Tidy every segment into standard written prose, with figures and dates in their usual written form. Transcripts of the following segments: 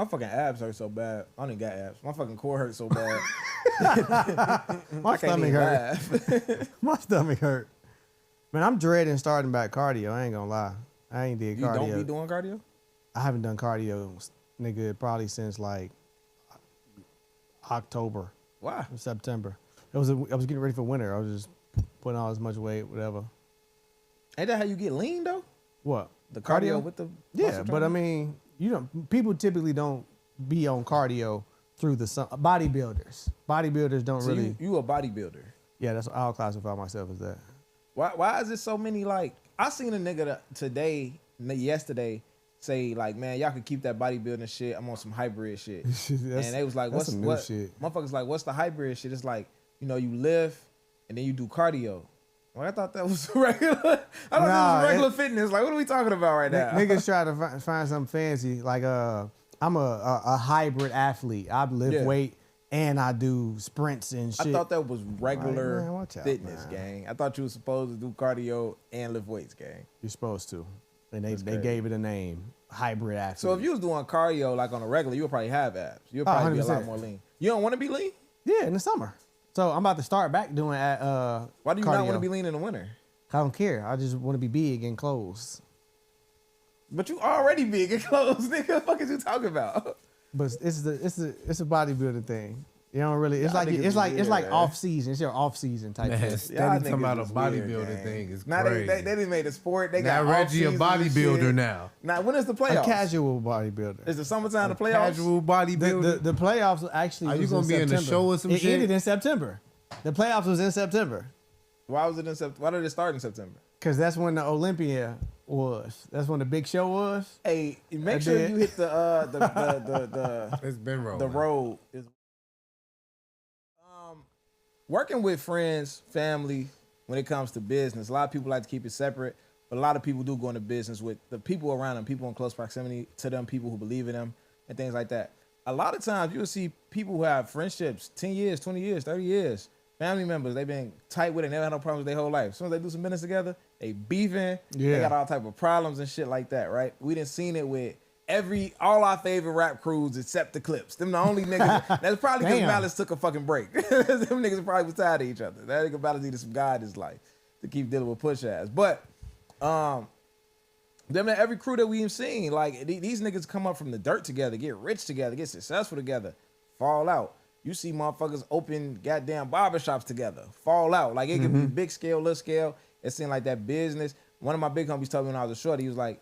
My fucking abs hurt so bad. I don't even got abs. My fucking core hurts so bad. My stomach hurt. My stomach hurt. Man, I'm dreading starting back cardio. I ain't gonna lie. I ain't did cardio. You don't be doing cardio? I haven't done cardio, nigga, probably since like October. Why? September. I was getting ready for winter. I was just putting on as much weight, whatever. Ain't that how you get lean though? What? The cardio with the yeah, but I mean, people typically don't be on cardio through the sun. Bodybuilders don't really. You a bodybuilder? Yeah, that's what I'll classify myself as that. Why is it so many like? I seen a nigga yesterday say like, man, y'all could keep that bodybuilding shit. I'm on some hybrid shit. And they was like, what? Shit. Motherfuckers like, what's the hybrid shit? It's like, you lift and then you do cardio. Well, I thought that was regular. I thought that was regular fitness. Like, what are we talking about right now? Niggas try to find something fancy. Like, I'm a hybrid athlete. I lift weight and I do sprints and shit. I thought that was regular fitness, gang. I thought you were supposed to do cardio and lift weights, gang. You're supposed to. And they gave it a name, hybrid athlete. So if you was doing cardio like on a regular, you would probably have abs. You would probably be a lot more lean. You don't want to be lean? Yeah, in the summer. So I'm about to start back doing Why do you not want to be lean in the winter? I don't care. I just want to be big in clothes. But you already big in clothes, nigga. What the fuck is you talking about? But it's a bodybuilding thing. You don't really. It's like off season. It's your off season type thing. Steady talking about a bodybuilding thing is now crazy. They didn't made a sport. They now got Reggie a bodybuilder now. Now when is the playoffs? A casual bodybuilder. Is the summertime the playoffs? Casual bodybuilder. The playoffs actually. Are you gonna be in the show or some shit? It ended in September. The playoffs was in September. Why was it in September? Why did it start in September? Because that's when the Olympia was. That's when the big show was. Hey, make sure you hit the It's been rolling. The road is. Working with friends, family, when it comes to business, a lot of people like to keep it separate, but a lot of people do go into business with the people around them, people in close proximity to them, people who believe in them, and things like that. A lot of times you'll see people who have friendships 10 years, 20 years, 30 years, family members, they've been tight with it, never had no problems their whole life. As soon as they do some business together, they beefing, they got all type of problems and shit like that, right? We done seen it with all our favorite rap crews except the Clips. Them the only niggas. That's probably because Malice took a fucking break. Them niggas probably was tired of each other. That nigga Malice needed some guy in his life to keep dealing with push ass. But every crew that we've seen, like these niggas come up from the dirt together, get rich together, get successful together, fall out. You see motherfuckers open goddamn barbershops together, fall out. Like it could be big scale, little scale. It seemed like that business. One of my big homies told me when I was a shorty, he was like,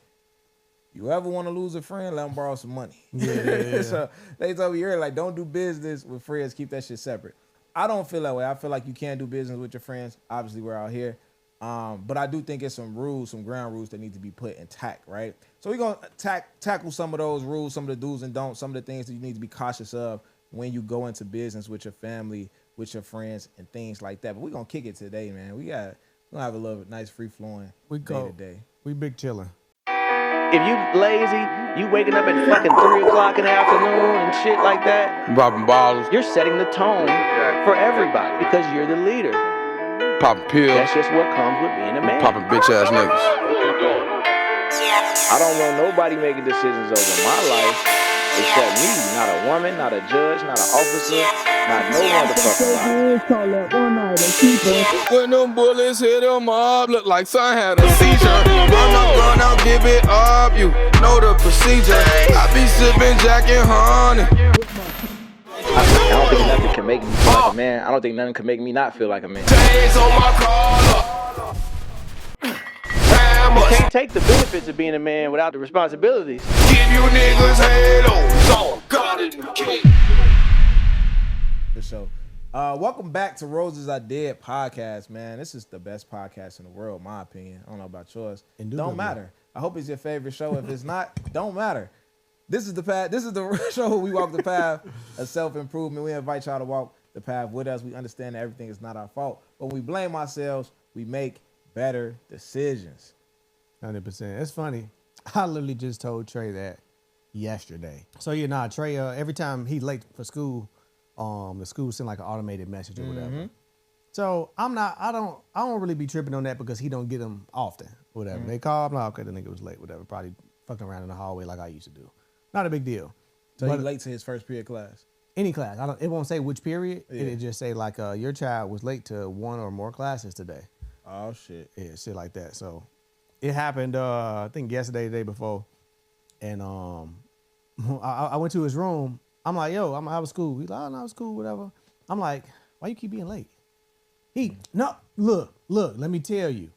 you ever want to lose a friend, let them borrow some money. Yeah. So they told me earlier, like, don't do business with friends. Keep that shit separate. I don't feel that way. I feel like you can do business with your friends. Obviously, we're out here. But I do think it's some rules, some ground rules that need to be put intact, right? So we're going to tackle some of those rules, some of the do's and don'ts, some of the things that you need to be cautious of when you go into business with your family, with your friends, and things like that. But we're going to kick it today, man. We're going to have a little nice free-flowing day today. We big chilling. If you lazy, you waking up at fucking 3 o'clock in the afternoon and shit like that. Popping bottles. You're setting the tone for everybody because you're the leader. Popping pills. That's just what comes with being a man. Popping bitch ass niggas. I don't want nobody making decisions over my life except me. Not a woman, not a judge, not an officer, not no motherfucker. When them bullets hit him up, look like son had a seizure. Run up, give it up, you know the procedure. I be sipping Jack and honey. I don't think nothing can make me feel like a man. I don't think nothing can make me not feel like a man. Days on my collar. You can't take the benefits of being a man without the responsibilities. Give you niggas halos on God in the cake. For sure. Welcome back to Roses Are Dead podcast, man. This is the best podcast in the world, in my opinion. I don't know about yours. Don't matter. I hope it's your favorite show. If it's not, don't matter. This is the path. This is the show where we walk the path of self-improvement. We invite y'all to walk the path with us. We understand that everything is not our fault. But when we blame ourselves, we make better decisions. 100%. It's funny. I literally just told Trey that yesterday. So Trey, every time he's late for school, the school send like an automated message or whatever. So I don't really be tripping on that because he don't get them often. Whatever. They call, I'm like, okay, the nigga was late, whatever. Probably fucking around in the hallway like I used to do. Not a big deal. So he late to his first period class. Any class. It won't say which period. Yeah. It just say like your child was late to one or more classes today. Oh shit. Yeah, shit like that. So it happened I think yesterday, the day before. And I went to his room. I'm like, yo, I'm out of school. He's like, oh no, it's cool, whatever. I'm like, why you keep being late? Look, let me tell you.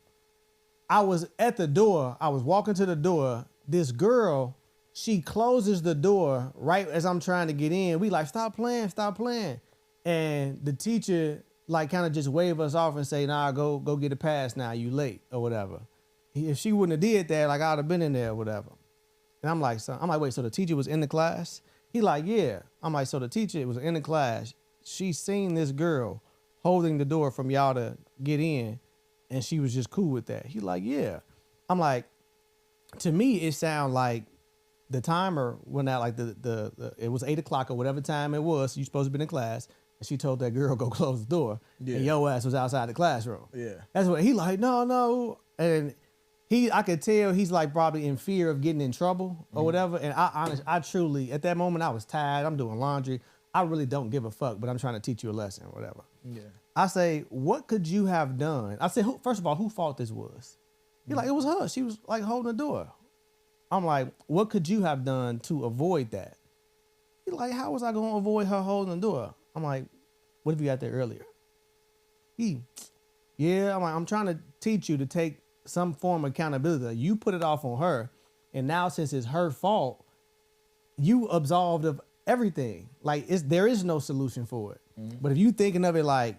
I was at the door. I was walking to the door. This girl, she closes the door right as I'm trying to get in. We like, stop playing. And the teacher like kind of just wave us off and say, nah, go get a pass now. You late or whatever. If she wouldn't have did that, like I'd have been in there or whatever. And I'm like, wait, so the teacher was in the class? He like, yeah. I'm like, so the teacher was in the class. She seen this girl holding the door from y'all to get in, and she was just cool with that. He like, yeah. I'm like, to me, it sound like the timer went out, like it was 8 o'clock or whatever time it was. You supposed to be in class, and she told that girl go close the door, and your ass was outside the classroom. Yeah, that's what he like. No, and I could tell he's like probably in fear of getting in trouble or whatever. And I truly, at that moment, I was tired. I'm doing laundry. I really don't give a fuck, but I'm trying to teach you a lesson or whatever. Yeah. I say, what could you have done? I said, first of all, whose fault this was? He like, it was her. She was like holding the door. I'm like, what could you have done to avoid that? He like, how was I going to avoid her holding the door? I'm like, what if you got there earlier? Yeah, I'm like, I'm trying to teach you to take some form of accountability. You put it off on her, and now since it's her fault, you absolved of everything. Like there is no solution for it. Mm-hmm. But if you thinking of it like,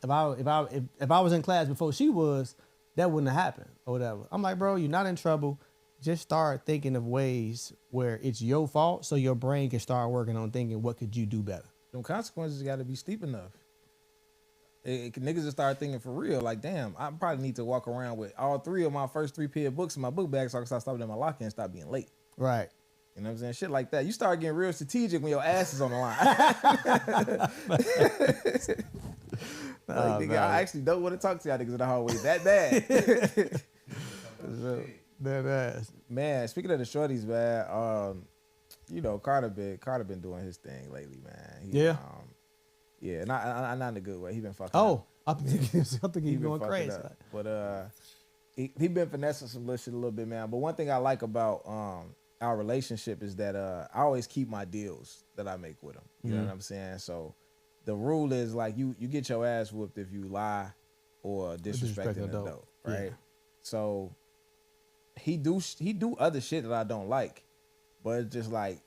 if I was in class before she was, that wouldn't have happened or whatever. I'm like, bro, you're not in trouble. Just start thinking of ways where it's your fault, so your brain can start working on thinking, what could you do better? Them consequences got to be steep enough. Niggas just start thinking for real. Like, damn, I probably need to walk around with all 3 of my first 3 pair of books in my book bag so I can start stopping in my locker and stop being late. Right. You know what I'm saying? Shit like that. You start getting real strategic when your ass is on the line. Nigga, I actually don't want to talk to y'all niggas in the hallway that bad. That ass. Man, speaking of the shorties, man, you know, Carter been doing his thing lately, man. Yeah, not in a good way. He been fucking up. I think he's going crazy. But he been finessing some little shit a little bit, man. But one thing I like about our relationship is that I always keep my deals that I make with him. You know what I'm saying? So the rule is like you get your ass whooped if you lie or disrespect an adult, right? Yeah. So he do other shit that I don't like, but it's just like,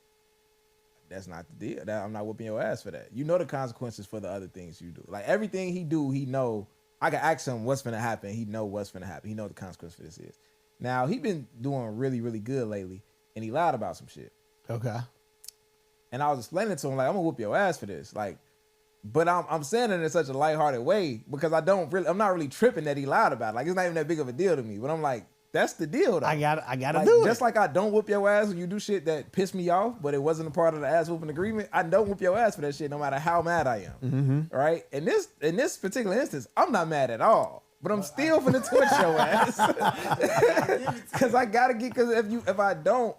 that's not the deal. I'm not whooping your ass for that. You know the consequences for the other things you do. Like everything he do, he know. I can ask him what's gonna happen. He know what's gonna happen. He know the consequence for this is. Now he been doing really, really good lately, and he lied about some shit. Okay. And I was explaining to him like, I'm gonna whoop your ass for this, like. But I'm saying it in such a lighthearted way because I'm not really tripping that he lied about it. Like it's not even that big of a deal to me. But I'm like, that's the deal though. I gotta like, do it. Just like I don't whoop your ass when you do shit that piss me off, but it wasn't a part of the ass whooping agreement. I don't whoop your ass for that shit no matter how mad I am. Mm-hmm. Right? In this particular instance, I'm not mad at all. But I'm still finna twitch your ass. Cause I gotta get, cause if I don't,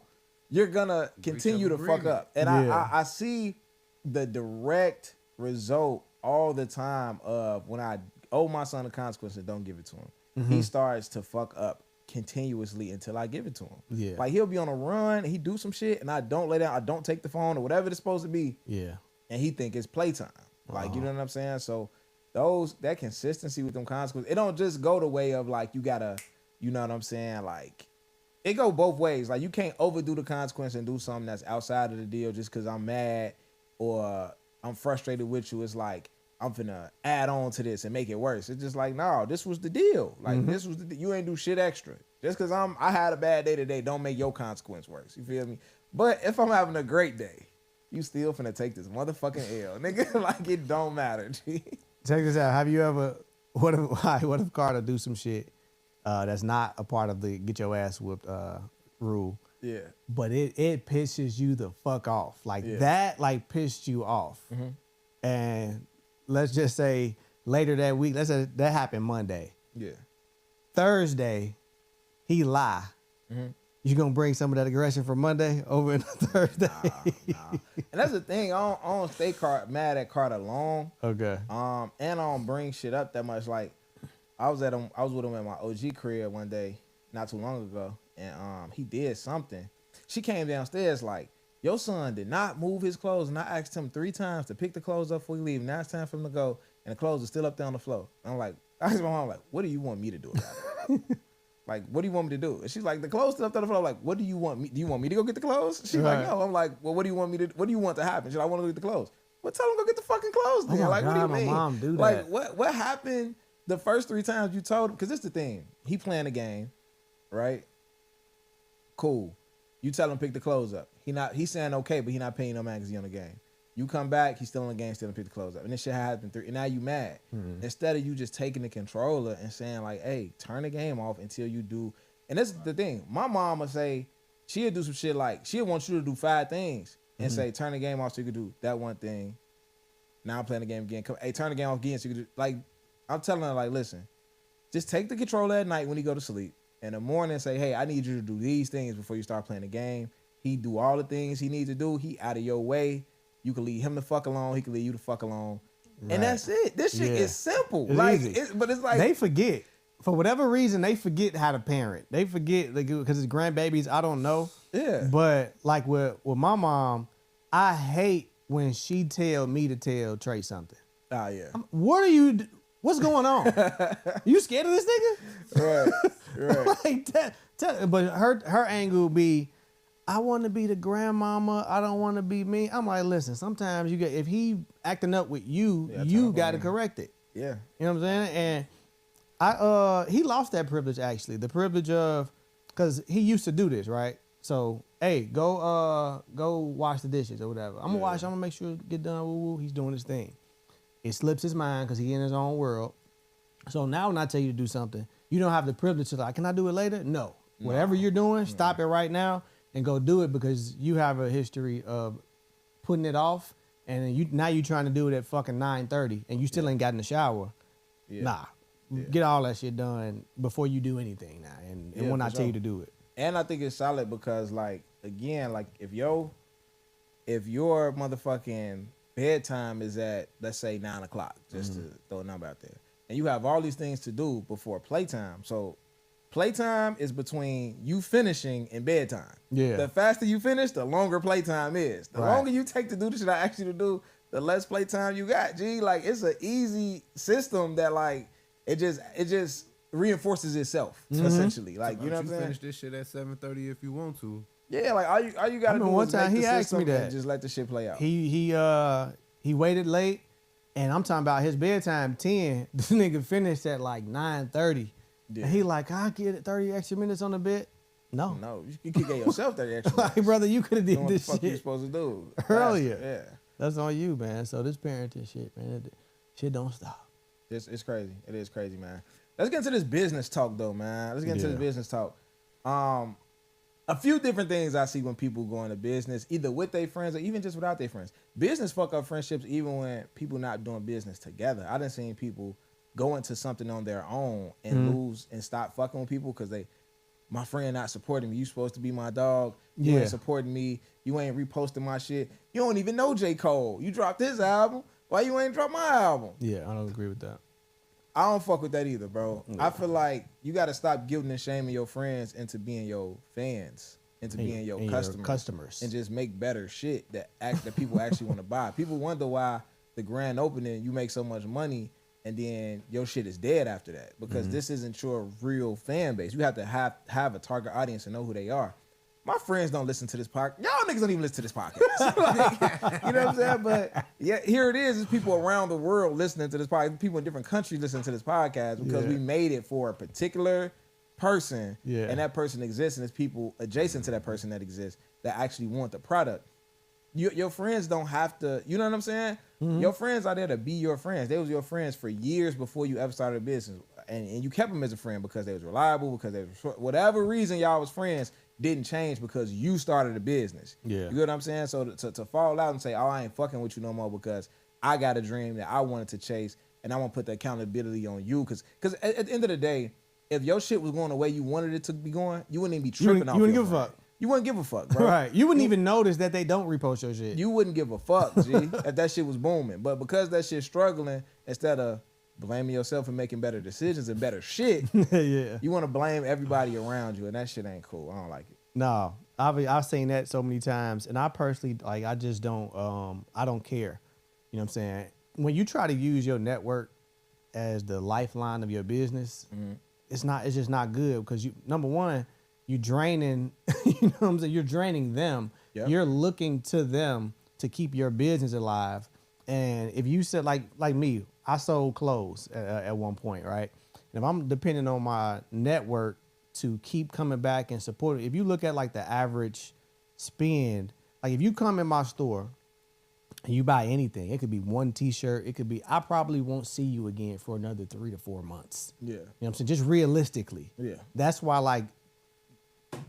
you're gonna continue to fuck up. And I see the direct result all the time of when I owe my son a consequence and don't give it to him. Mm-hmm. He starts to fuck up continuously until I give it to him. Yeah. Like he'll be on a run, he do some shit, and I don't lay down, I don't take the phone or whatever it's supposed to be. Yeah. And he think it's playtime. Like, you know what I'm saying? So that consistency with them consequences, it don't just go the way of like you gotta, you know what I'm saying? Like it go both ways. Like you can't overdo the consequence and do something that's outside of the deal just because I'm mad or I'm frustrated with you. It's like I'm finna add on to this and make it worse. It's just like, no, this was the deal. Like this was you ain't do shit extra. Just because I had a bad day today, don't make your consequence worse. You feel me? But if I'm having a great day, you still finna take this motherfucking L, nigga. Like it don't matter. G. Check this out. Have you ever? What if Carter do some shit that's not a part of the get your ass whooped rule? Yeah. But it pisses you the fuck off. Like that like pissed you off. Mm-hmm. And let's just say later that week, let's say that happened Monday. Yeah. Thursday, he lie. Mm-hmm. You gonna bring some of that aggression from Monday over into Thursday? Nah. And that's the thing. I don't stay mad at Carter long. Okay. And I don't bring shit up that much. Like I was with him at my OG crib one day not too long ago, and he did something. She came downstairs like, your son did not move his clothes, and I asked him 3 times to pick the clothes up before he leave. Now it's time for him to go, and the clothes are still up there on the floor. And I asked my mom, like, what do you want me to do about it? Like, what do you want me to do? And she's like, the clothes still up on the floor. I'm like, what do you want me? Do you want me to go get the clothes? She's like, no. I'm like, well, what do you want to happen? She's like, I want to go get the clothes. Well, tell him to go get the fucking clothes then. Like, what do you mean? My mom do that. Like, what happened the first 3 times you told him? Because this is the thing. He playing a game, right? Cool. You tell him pick the clothes up. He's saying okay, but he not paying no mind because he on the game. You come back, he's still in the game, still pick the clothes up. And this shit happened 3, and now you mad. Instead of you just taking the controller and saying like, hey, turn the game off until you do. And this is the thing. My mom would say, she'll do some shit like, she'll want you to do 5 things and say, turn the game off so you can do that one thing. Now I'm playing the game again. Hey, turn the game off again so you can do, like, I'm telling her like, listen, just take the controller at night when you go to sleep. In the morning, say, hey, I need you to do these things before you start playing the game. He do all the things he needs to do. He out of your way. You can leave him the fuck alone. He can leave you the fuck alone. Right. And that's it. This shit is simple. It's easy. But it's like... They forget. For whatever reason, they forget how to parent. They forget, because it's grandbabies, I don't know. Yeah. But like with my mom, I hate when she tell me to tell Trey something. Oh, yeah. What's going on? You scared of this nigga? Right. Like, but her angle be, I want to be the grandmama. I don't want to be me. I'm like, listen, sometimes if he acting up with you, you got to correct it. Yeah. You know what I'm saying? And he lost that privilege, actually. The privilege of, because he used to do this, right? So, hey, go wash the dishes or whatever. I'm going to make sure it get done. Woo-woo. He's doing his thing. It slips his mind because he in his own world. So now when I tell you to do something, you don't have the privilege to like, can I do it later? No. Whatever you're doing, stop it right now and go do it, because you have a history of putting it off, and now you're trying to do it at fucking 9:30 and you still ain't got in the shower. Yeah. Nah. Yeah. Get all that shit done before you do anything now, and when I tell you to do it. And I think it's solid because, like, again, like if your motherfucking bedtime is at, let's say, 9 o'clock, just to throw a number out there, and you have all these things to do before playtime. So playtime is between you finishing and bedtime. Yeah. The faster you finish, the longer playtime is. The longer you take to do the shit I asked you to do, the less playtime you got. G, like, it's an easy system that, like, it just reinforces itself, essentially. Like, you know what I'm saying? Finish this shit at 7:30 if you want to. Yeah, like all you gotta do one is time make he the asked me system that. and just let the shit play out. He waited late, and I'm talking about his bedtime 10. This nigga finished at like 9:30. Yeah. And he like, I get 30 extra minutes on the bed. No, you could get yourself 30 extra minutes. Like, brother, you could have did what this the fuck shit you supposed to do earlier. Yeah, that's on you, man. So this parenting shit, man, shit don't stop. It's crazy. It is crazy, man. Let's get into this business talk, though, man. Let's get into this business talk. A few different things I see when people go into business, either with their friends or even just without their friends. Business fuck up friendships even when people not doing business together. I done seen people go into something on their own and lose and stop fucking with people because my friend not supporting me. You supposed to be my dog. You ain't supporting me. You ain't reposting my shit. You don't even know J. Cole. You dropped his album. Why you ain't dropped my album? Yeah, I don't agree with that. I don't fuck with that either, bro. I feel like you got to stop guilting and shaming your friends into being your fans, into being your customers, and just make better shit that people actually want to buy. People wonder why the grand opening you make so much money and then your shit is dead after that, because this isn't your real fan base. You have to have a target audience and know who they are. My friends don't listen to this podcast. Y'all niggas don't even listen to this podcast. Like, you know what I'm saying? But yeah, here it is. It's people around the world listening to this podcast. People in different countries listening to this podcast because we made it for a particular person. Yeah. And that person exists, and there's people adjacent to that person that exists that actually want the product. Your friends don't have to, you know what I'm saying? Your friends are there to be your friends. They was your friends for years before you ever started a business. And you kept them as a friend because they was reliable, because they was, whatever reason y'all was friends didn't change because you started a business. Yeah. You get what I'm saying? So to fall out and say, oh, I ain't fucking with you no more because I got a dream that I wanted to chase and I want to put the accountability on you. Because at the end of the day, if your shit was going the way you wanted it to be going, you wouldn't even be tripping off. You wouldn't give a fuck. You wouldn't give a fuck, bro. Right. You wouldn't even notice that they don't repost your shit. You wouldn't give a fuck, G, if that shit was booming. But because that shit's struggling, instead of blaming yourself and making better decisions and better shit, yeah. you want to blame everybody around you, and that shit ain't cool. I don't like it. No, I've seen that so many times, and I personally I just don't I don't care. You know what I'm saying? When you try to use your network as the lifeline of your business, it's just not good because number one, you draining, you know what I'm saying? You're draining them. Yep. You're looking to them to keep your business alive. And if you said like me, I sold clothes at one point, right? And if I'm depending on my network to keep coming back and support it, if you look at like the average spend, like if you come in my store and you buy anything, it could be one t-shirt, it could be, I probably won't see you again for another 3 to 4 months. Yeah. You know what I'm saying? Just realistically. Yeah. That's why like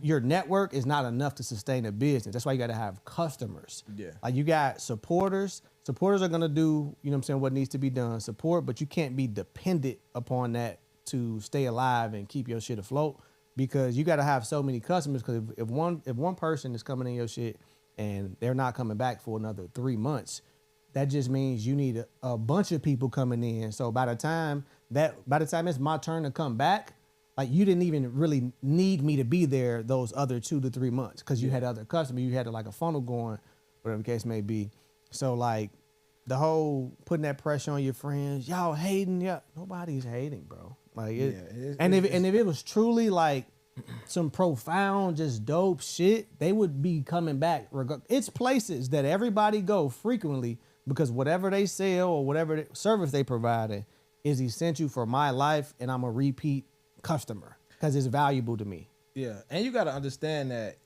your network is not enough to sustain a business. That's why you got to have customers. Yeah. Like you got supporters. Supporters are going to do, you know what I'm saying, what needs to be done. Support, but you can't be dependent upon that to stay alive and keep your shit afloat because you got to have so many customers because if one person is coming in your shit and they're not coming back for another 3 months, that just means you need a bunch of people coming in. So by the time it's my turn to come back, like you didn't even really need me to be there those other 2 to 3 months because you had other customers. You had like a funnel going, whatever the case may be. So like the whole putting that pressure on your friends, y'all hating, nobody's hating, bro. Like if it was truly like some profound, just dope shit, they would be coming back. It's places that everybody go frequently because whatever they sell or whatever service they provided is essential for my life, and I'm a repeat customer because it's valuable to me. Yeah, and you got to understand that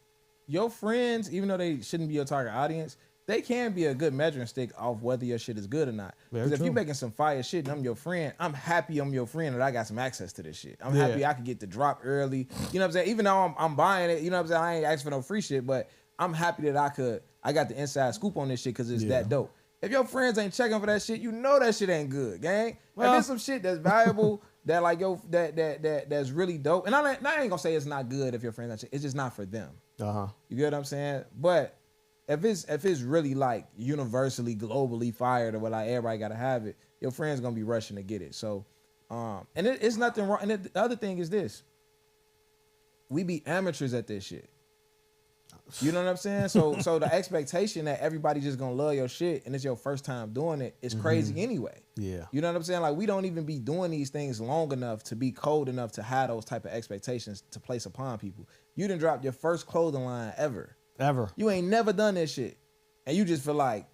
your friends, even though they shouldn't be your target audience, they can be a good measuring stick off whether your shit is good or not. Because if you're making some fire shit and I'm your friend, I'm happy I'm your friend that I got some access to this shit. I'm happy I could get the drop early. You know what I'm saying? Even though I'm buying it, you know what I'm saying? I ain't asking for no free shit, but I'm happy that I got the inside scoop on this shit because it's that dope. If your friends ain't checking for that shit, you know that shit ain't good, gang. Well, if it's some shit that's valuable, that like that's really dope, and I ain't gonna say it's not good if your friends ain't checking. It's just not for them. You get what I'm saying? But if it's really like universally, globally fired or what, like everybody gotta have it, your friends gonna be rushing to get it. So, and it's nothing wrong. And the other thing is this: we be amateurs at this shit. You know what I'm saying? So the expectation that everybody just gonna love your shit and it's your first time doing it is crazy anyway. Yeah. You know what I'm saying? Like we don't even be doing these things long enough to be cold enough to have those type of expectations to place upon people. You done dropped your first clothing line ever. You ain't never done this shit. And you just feel like,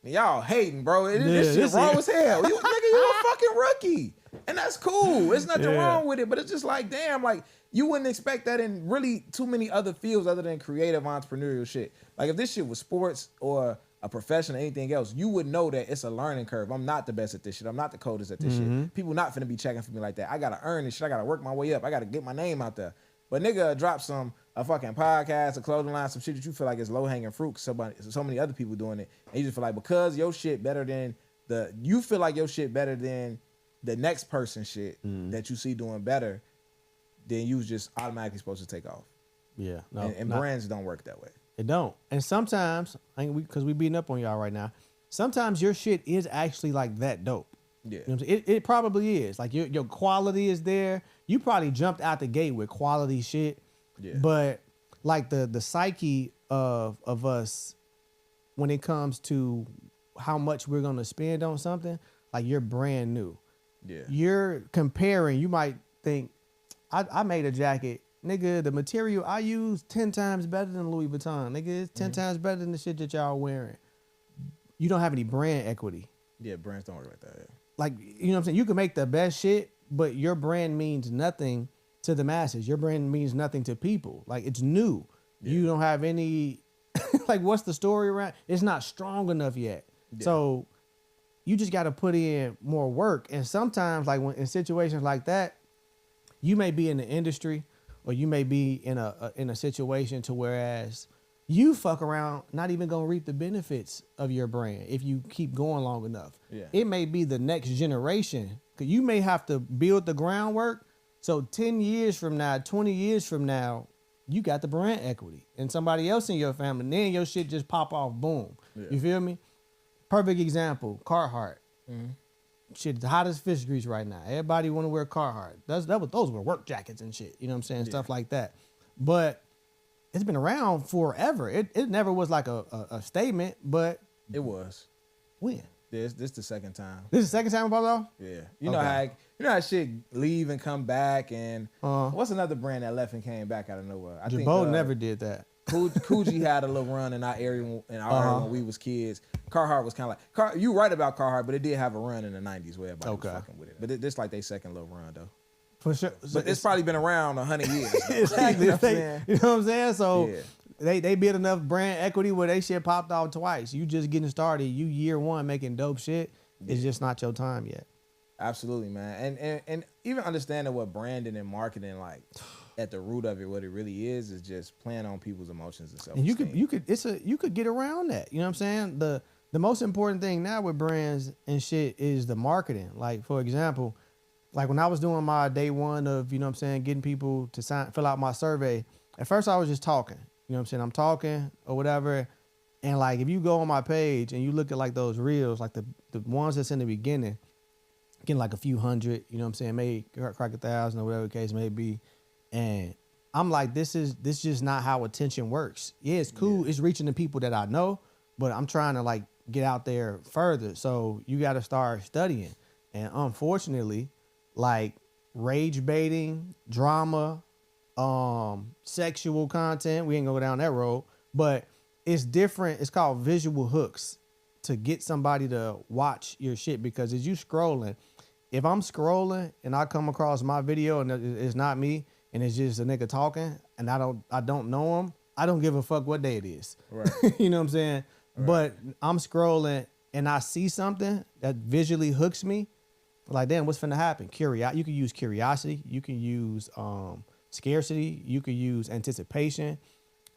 y'all hating, bro. This shit wrong as hell. You a fucking rookie. And that's cool. There's nothing wrong with it. But it's just like, damn, like, you wouldn't expect that in really too many other fields other than creative entrepreneurial shit. Like if this shit was sports or a profession or anything else, you would know that it's a learning curve. I'm not the best at this shit. I'm not the coldest at this shit. People not finna be checking for me like that. I gotta earn this shit. I gotta work my way up. I gotta get my name out there. But nigga drop a fucking podcast, a clothing line, some shit that you feel like is low hanging fruit. So many other people doing it, and you just feel like because your shit better than you feel like your shit better than the next person shit that you see doing better, then you was just automatically supposed to take off. Yeah. No, and brands don't work that way. It don't. And sometimes, because we beating up on y'all right now, sometimes your shit is actually like that dope. Yeah. You know what I'm saying? It probably is. Like your quality is there. You probably jumped out the gate with quality shit. Yeah. But like the psyche of us when it comes to how much we're gonna spend on something, like you're brand new. Yeah. You're comparing, you might think, I made a jacket, nigga, the material I use 10 times better than Louis Vuitton. Nigga, it's 10 times better than the shit that y'all wearing. You don't have any brand equity. Yeah, brands don't work like that. Yeah. Like, you know what I'm saying? You can make the best shit, but your brand means nothing to the masses. Your brand means nothing to people. Like, it's new. Yeah. You don't have any, like, what's the story around? It's not strong enough yet. Yeah. So you just got to put in more work. And sometimes, like, when in situations like that, you may be in the industry or you may be in a situation to whereas you fuck around, not even gonna reap the benefits of your brand if you keep going long enough. Yeah. It may be the next generation. 'Cause you may have to build the groundwork So 10 years from now, 20 years from now, you got the brand equity and somebody else in your family. And then your shit just pop off, boom. Yeah. You feel me? Perfect example, Carhartt. Mm-hmm. Shit, the hottest fish grease right now. Everybody want to wear Carhartt. Those were work jackets and shit. You know what I'm saying? Yeah. Stuff like that. But it's been around forever. It never was like a statement, but it was. When? This the second time. This is the second time it popped off? Yeah. You know how shit leave and come back, and what's another brand that left and came back out of nowhere? I think never did that. Coogee had a little run in our area when we was kids. Carhartt was kind of like you right about Carhartt, but it did have a run in the 90s where everybody was fucking with it. But this like their second little run though. For sure. But it's probably been around 100 years. Exactly. You know what I'm saying? So they built enough brand equity where they shit popped off twice. You just getting started. You year one making dope shit. It's just not your time yet. Absolutely, man. And even understanding what branding and marketing, like at the root of it, what it really is just playing on people's emotions and self-esteem. And you could get around that. You know what I'm saying? The most important thing now with brands and shit is the marketing. Like, for example, like when I was doing my day one of, you know what I'm saying, getting people to fill out my survey, at first I was just talking. You know what I'm saying? I'm talking or whatever. And like if you go on my page and you look at like those reels, like the ones that's in the beginning, getting like a few hundred, you know what I'm saying, maybe crack 1,000 or whatever the case may be. And I'm like, this just not how attention works. Yeah, it's cool. Yeah. It's reaching the people that I know, but I'm trying to like get out there further. So you got to start studying. And unfortunately, like rage baiting, drama, sexual content, we ain't gonna go down that road, but it's different. It's called visual hooks to get somebody to watch your shit, because as you scrolling, if I'm scrolling and I come across my video and it's not me and it's just a nigga talking and I don't know him, I don't give a fuck what day it is. Right. You know what I'm saying? Right. But I'm scrolling and I see something that visually hooks me, like, damn, what's finna happen? You can use curiosity, you can use scarcity, you can use anticipation.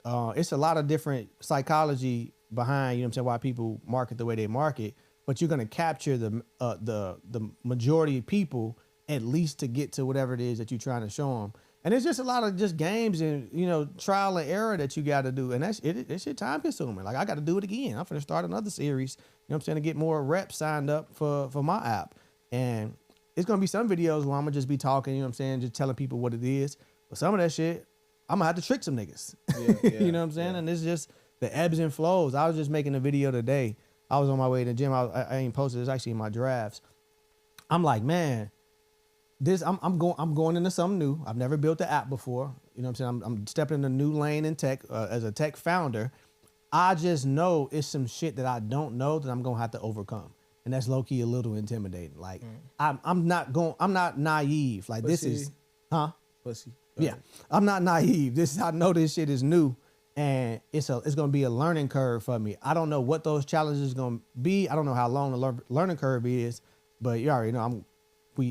It's a lot of different psychology behind, you know what I'm saying, why people market the way they market, but you're gonna capture the majority of people at least to get to whatever it is that you're trying to show them. And it's just a lot of just games and, you know, trial and error that you got to do. And that's shit time consuming. Like, I got to do it again. I'm finna start another series, you know what I'm saying, to get more reps signed up for my app. And it's gonna be some videos where I'm gonna just be talking, you know what I'm saying, just telling people what it is. But some of that shit, I'm gonna have to trick some niggas. Yeah, you know what I'm saying? Yeah. And it's just the ebbs and flows. I was just making a video today. I was on my way to the gym. I ain't posted. It's actually in my drafts. I'm like, man, I'm going into something new. I've never built the app before. You know what I'm saying? I'm stepping in a new lane in tech as a tech founder. I just know it's some shit that I don't know that I'm gonna have to overcome. And that's low key a little intimidating. Like I'm not naive. Like Pussy. This is, huh? Pussy. Yeah, I'm not naive. I know this shit is new, and it's gonna be a learning curve for me. I don't know what those challenges gonna be. I don't know how long the learning curve is, but you already know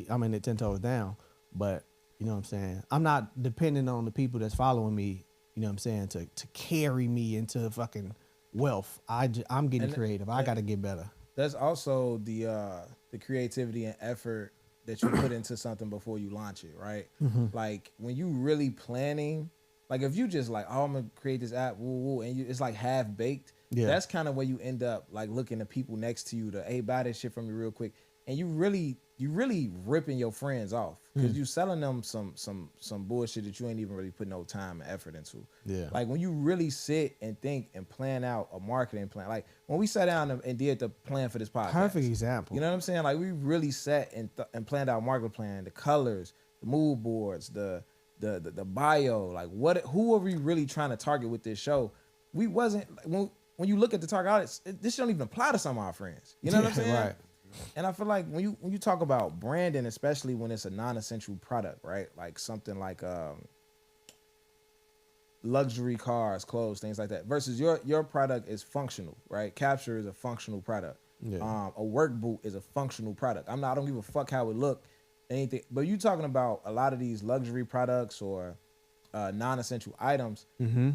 I'm in it 10 toes down. But you know what I'm saying? I'm not dependent on the people that's following me, you know what I'm saying, to carry me into fucking wealth. I'm getting creative. I gotta get better. That's also the creativity and effort that you put into something before you launch it, right? Mm-hmm. Like when you really planning, like if you just like, oh, I'm gonna create this app, woo woo, and it's like half baked. Yeah. That's kind of where you end up like looking at people next to you to, hey, buy this shit from me real quick, and you really ripping your friends off because you selling them some bullshit that you ain't even really put no time and effort into. Yeah. Like when you really sit and think and plan out a marketing plan, like when we sat down and did the plan for this podcast. Perfect example. You know what I'm saying? Like we really sat and planned out marketing plan, the colors, the mood boards, the bio, like who are we really trying to target with this show? We wasn't when you look at the target audience, this don't even apply to some of our friends. You know what I'm saying? Right. And I feel like when you talk about branding, especially when it's a non-essential product, right? Like something like luxury cars, clothes, things like that. Versus your product is functional, right? Capture is a functional product. Yeah. A work boot is a functional product. I don't give a fuck how it look, anything. But you talking about a lot of these luxury products or non-essential items. Mm-hmm.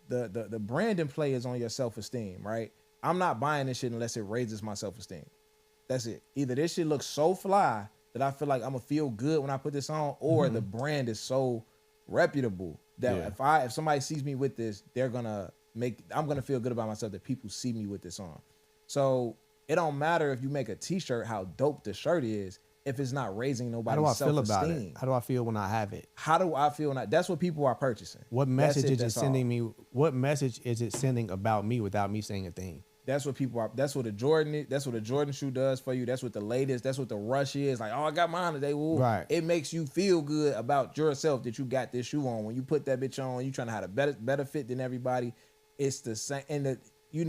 The branding play is on your self-esteem, right? I'm not buying this shit unless it raises my self-esteem. That's it. Either this shit looks so fly that I feel like I'm gonna feel good when I put this on, or the brand is so reputable that if somebody sees me with this, I'm gonna feel good about myself that people see me with this on. So it don't matter if you make a t-shirt, how dope the shirt is, if it's not raising nobody's self-esteem. How do I feel about it? How do I feel when I have it? How do I feel that's what people are purchasing. What message is it sending me? What message is it sending about me without me saying a thing? That's what people are. That's what a Jordan is. That's what a Jordan shoe does for you. That's what the latest. That's what the rush is. Like, oh, I got mine today. Woo. Right. It makes you feel good about yourself that you got this shoe on. When you put that bitch on, you trying to have a better fit than everybody. It's the same. And we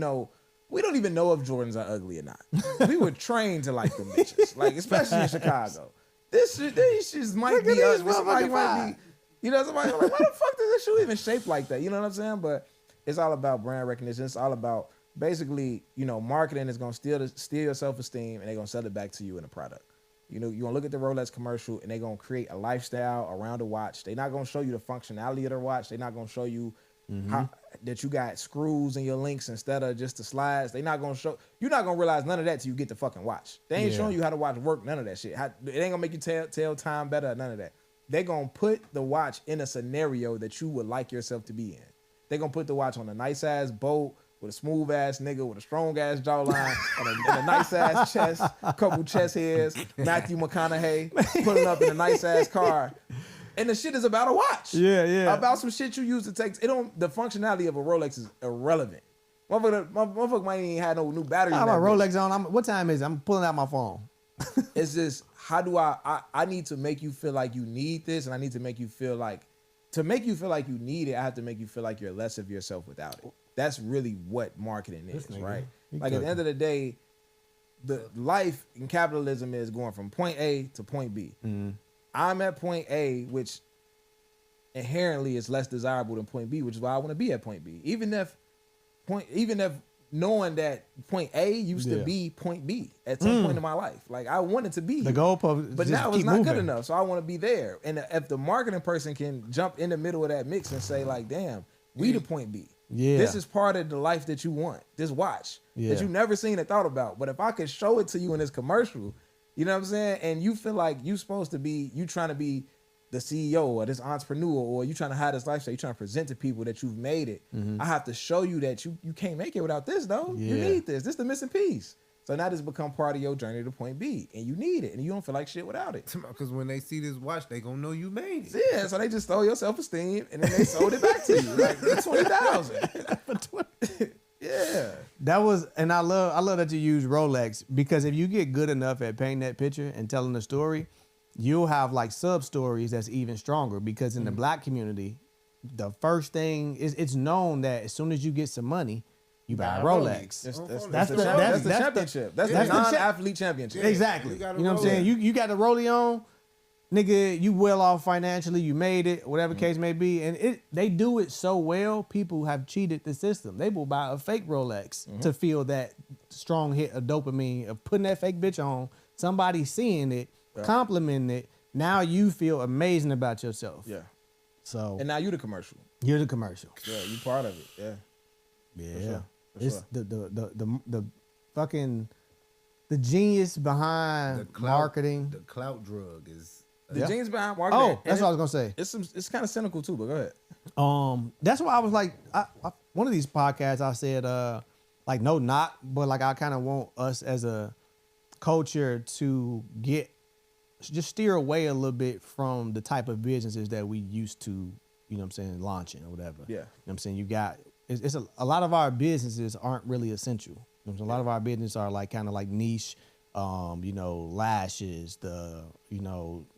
don't even know if Jordans are ugly or not. We were trained to like them bitches. Like, especially in Chicago. These shits might be ugly. Somebody might be. Somebody like, why the fuck does this shoe even shape like that? You know what I'm saying? But it's all about brand recognition. It's all about. Basically, marketing is gonna steal your self-esteem, and they're gonna sell it back to you in a product. You're gonna look at the Rolex commercial, and they're gonna create a lifestyle around the watch. They're not gonna show you the functionality of the watch. They're not gonna show you how that you got screws in your links instead of just the slides. They're not gonna show. You're not gonna realize none of that till you get the fucking watch. They ain't showing you how the watch work. None of that shit. It ain't gonna make you tell time better. None of that. They're gonna put the watch in a scenario that you would like yourself to be in. They're gonna put the watch on a nice ass boat, with a smooth ass nigga with a strong ass jawline and a nice ass chest, a couple chest hairs, Matthew McConaughey pulling up in a nice ass car. And the shit is about a watch. Yeah. About some shit you use to take. The functionality of a Rolex is irrelevant. Motherfucker might ain't had no new battery. I have my Rolex on. What time is it? I'm pulling out my phone. It's just, how do I need to make you feel like you need this, and I need to make you feel like, to make you feel like you need it, I have to make you feel like you're less of yourself without it. That's really what marketing is, right? Like, at the end of the day, the life in capitalism is going from point A to point B. I'm at point A, which inherently is less desirable than point B, which is why I want to be at point B. Even if knowing that point A used to be point B at some point in my life. Like, I wanted to be the goalpost, but now it's not good enough. So I want to be there. And if the marketing person can jump in the middle of that mix and say, like, damn, we the point B. Yeah. This is part of the life that you want. This watch that you never seen or thought about. But if I could show it to you in this commercial, you know what I'm saying? And you feel like you supposed to be, you trying to be the CEO or this entrepreneur, or you trying to have this lifestyle, you trying to present to people that you've made it. I have to show you that you can't make it without this, though. You need this. This is the missing piece. So now this become part of your journey to point B, and you need it, and you don't feel like shit without it. Because when they see this watch, they gonna know you made it. Yeah, so they just stole your self-esteem, and then they sold it back to you, like $20,000. Yeah, that was, and I love that you use Rolex, because if you get good enough at painting that picture and telling the story, you'll have like sub stories that's even stronger. Because in the black community, the first thing is, it's known that as soon as you get some money, you buy a Rolex. That's the championship. That's the non-athlete championship. Exactly. You know what I'm saying? You got the Rollie on, nigga, you well off financially, you made it, whatever case may be. And they do it so well, people have cheated the system. They will buy a fake Rolex to feel that strong hit of dopamine of putting that fake bitch on, somebody seeing it, complimenting it. Now you feel amazing about yourself. Yeah. So, and now you the commercial. You're the commercial. Yeah, you part of it. Yeah. Yeah. For sure. It's the fucking the genius behind marketing. The clout drug is the genius behind marketing. Oh, that's what I was gonna say. It's kind of cynical too, but go ahead. That's why I was like, one of these podcasts I said, like, no knock, but like I kind of want us as a culture to just steer away a little bit from the type of businesses that we used to, you know what I'm saying, launching or whatever. Yeah. You know what I'm saying? You got, it's a lot of our businesses aren't really essential. You know, a lot of our businesses are like kind of like niche, lashes,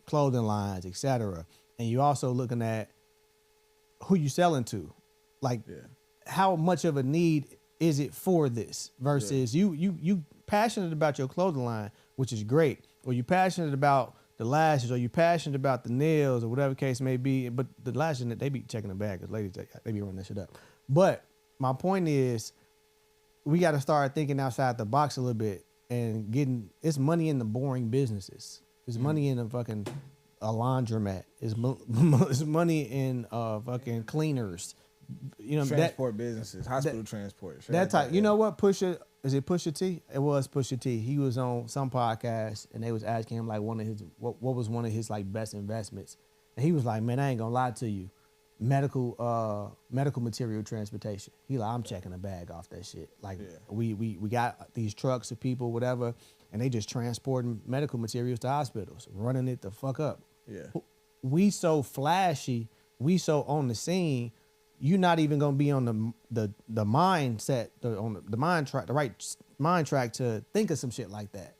clothing lines, etc. And you're also looking at who you selling to. Like, how much of a need is it for this versus you passionate about your clothing line, which is great, or you passionate about the lashes, or you passionate about the nails, or whatever case may be. But the lashes, they be checking the bag, because ladies, they be running that shit up. But my point is, we got to start thinking outside the box a little bit and it's money in the boring businesses. It's money in a laundromat. It's money in fucking cleaners. Transport businesses, hospital transport. That type. You know what? Push it. Is it Pusha T? It was Pusha T. He was on some podcast and they was asking him like what was one of his like best investments, and he was like, man, I ain't gonna lie to you, medical material transportation. He like, I'm checking a bag off that shit. Like we got these trucks of people, whatever, and they just transporting medical materials to hospitals, running it the fuck up. Yeah. We so flashy, we so on the scene. You're not even gonna be on the mindset, the right mind track to think of some shit like that.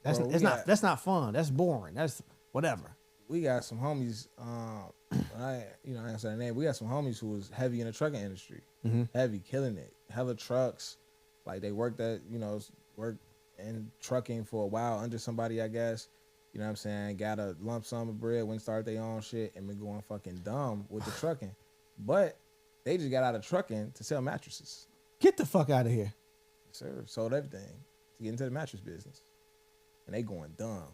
That's not fun. That's boring. That's whatever. We got some homies. I ain't say their name. We got some homies who was heavy in the trucking industry, heavy, killing it, hella trucks. Like they worked in trucking for a while under somebody, I guess. You know what I'm saying? Got a lump sum of bread, went started their own shit, and been going fucking dumb with the trucking, but. They just got out of trucking to sell mattresses. Get the fuck out of here. Sir, sold everything to get into the mattress business. And they going dumb.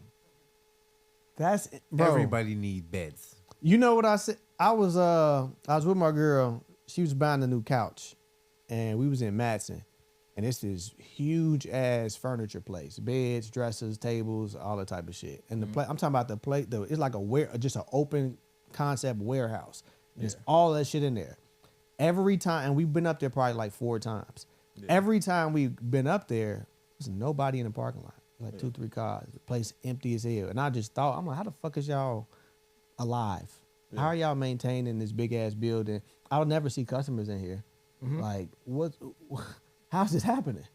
That's bro. Everybody need beds. You know what I said? I was with my girl. She was buying a new couch. And we was in Madison. And it's this huge ass furniture place. Beds, dressers, tables, all that type of shit. And the I'm talking about the plate though. It's like just an open concept warehouse. There's all that shit in there. Every time, and we've been up there probably like 4 times. Yeah. Every time we've been up there, there's nobody in the parking lot. Like 2-3 cars. The place empty as hell. And I just thought, I'm like, how the fuck is y'all alive? Yeah. How are y'all maintaining this big ass building? I'll never see customers in here. Like, how's this happening?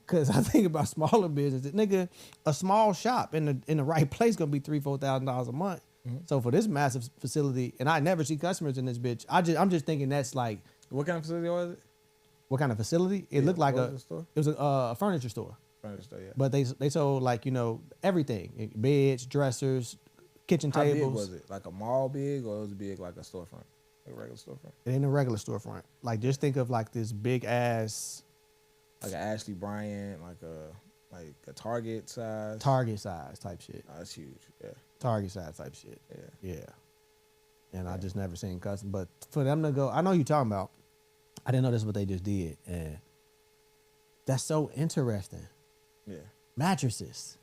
Because I think about smaller businesses. Nigga, a small shop in the right place gonna be $3,000-$4,000 a month. So for this massive facility, and I never see customers in this bitch. I'm just thinking that's like. What kind of facility was it? What kind of facility? It looked like a store? It was a furniture store. Furniture store, yeah. But they sold like everything: beds, dressers, kitchen tables. How big was it? Like a mall big, or was it big like a storefront, like a regular storefront? It ain't a regular storefront. Like just think of like this big ass. Like an Ashley Bryant, like a Target size. Target size type shit. Oh, that's huge. Yeah. Target size type shit. Yeah. And I just never seen custom. But for them to go, I know you talking about. I didn't know that's what they just did, and that's so interesting. Yeah. Mattresses.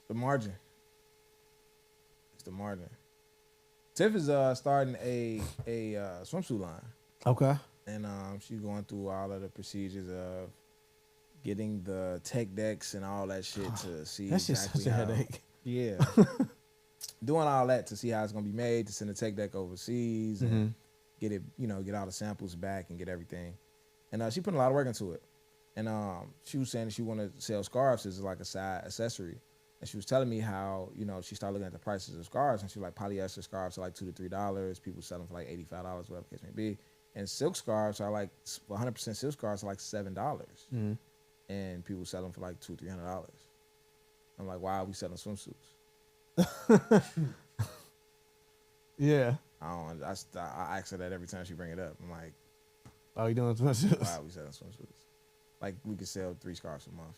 The margin. It's the margin. Tiff is starting a swimsuit line. Okay. And she's going through all of the procedures of getting the tech decks and all that shit to see that's exactly just such a headache. Yeah. Doing all that to see how it's gonna be made, to send the tech deck overseas and get it, get all the samples back and get everything. And she put a lot of work into it. And she was saying that she wanted to sell scarves as like a side accessory. And she was telling me how, she started looking at the prices of scarves, and she was like, polyester scarves are like $2 to $3. People sell them for like $85, whatever the case may be. And silk scarves are like 100% silk scarves are like $7. And people sell them for like $200-$300. I'm like, why are we selling swimsuits? Yeah. I ask her that every time she bring it up. I'm like, oh, you doing swimsuits? why are we selling swimsuits? Like we could sell 3 scarves a month.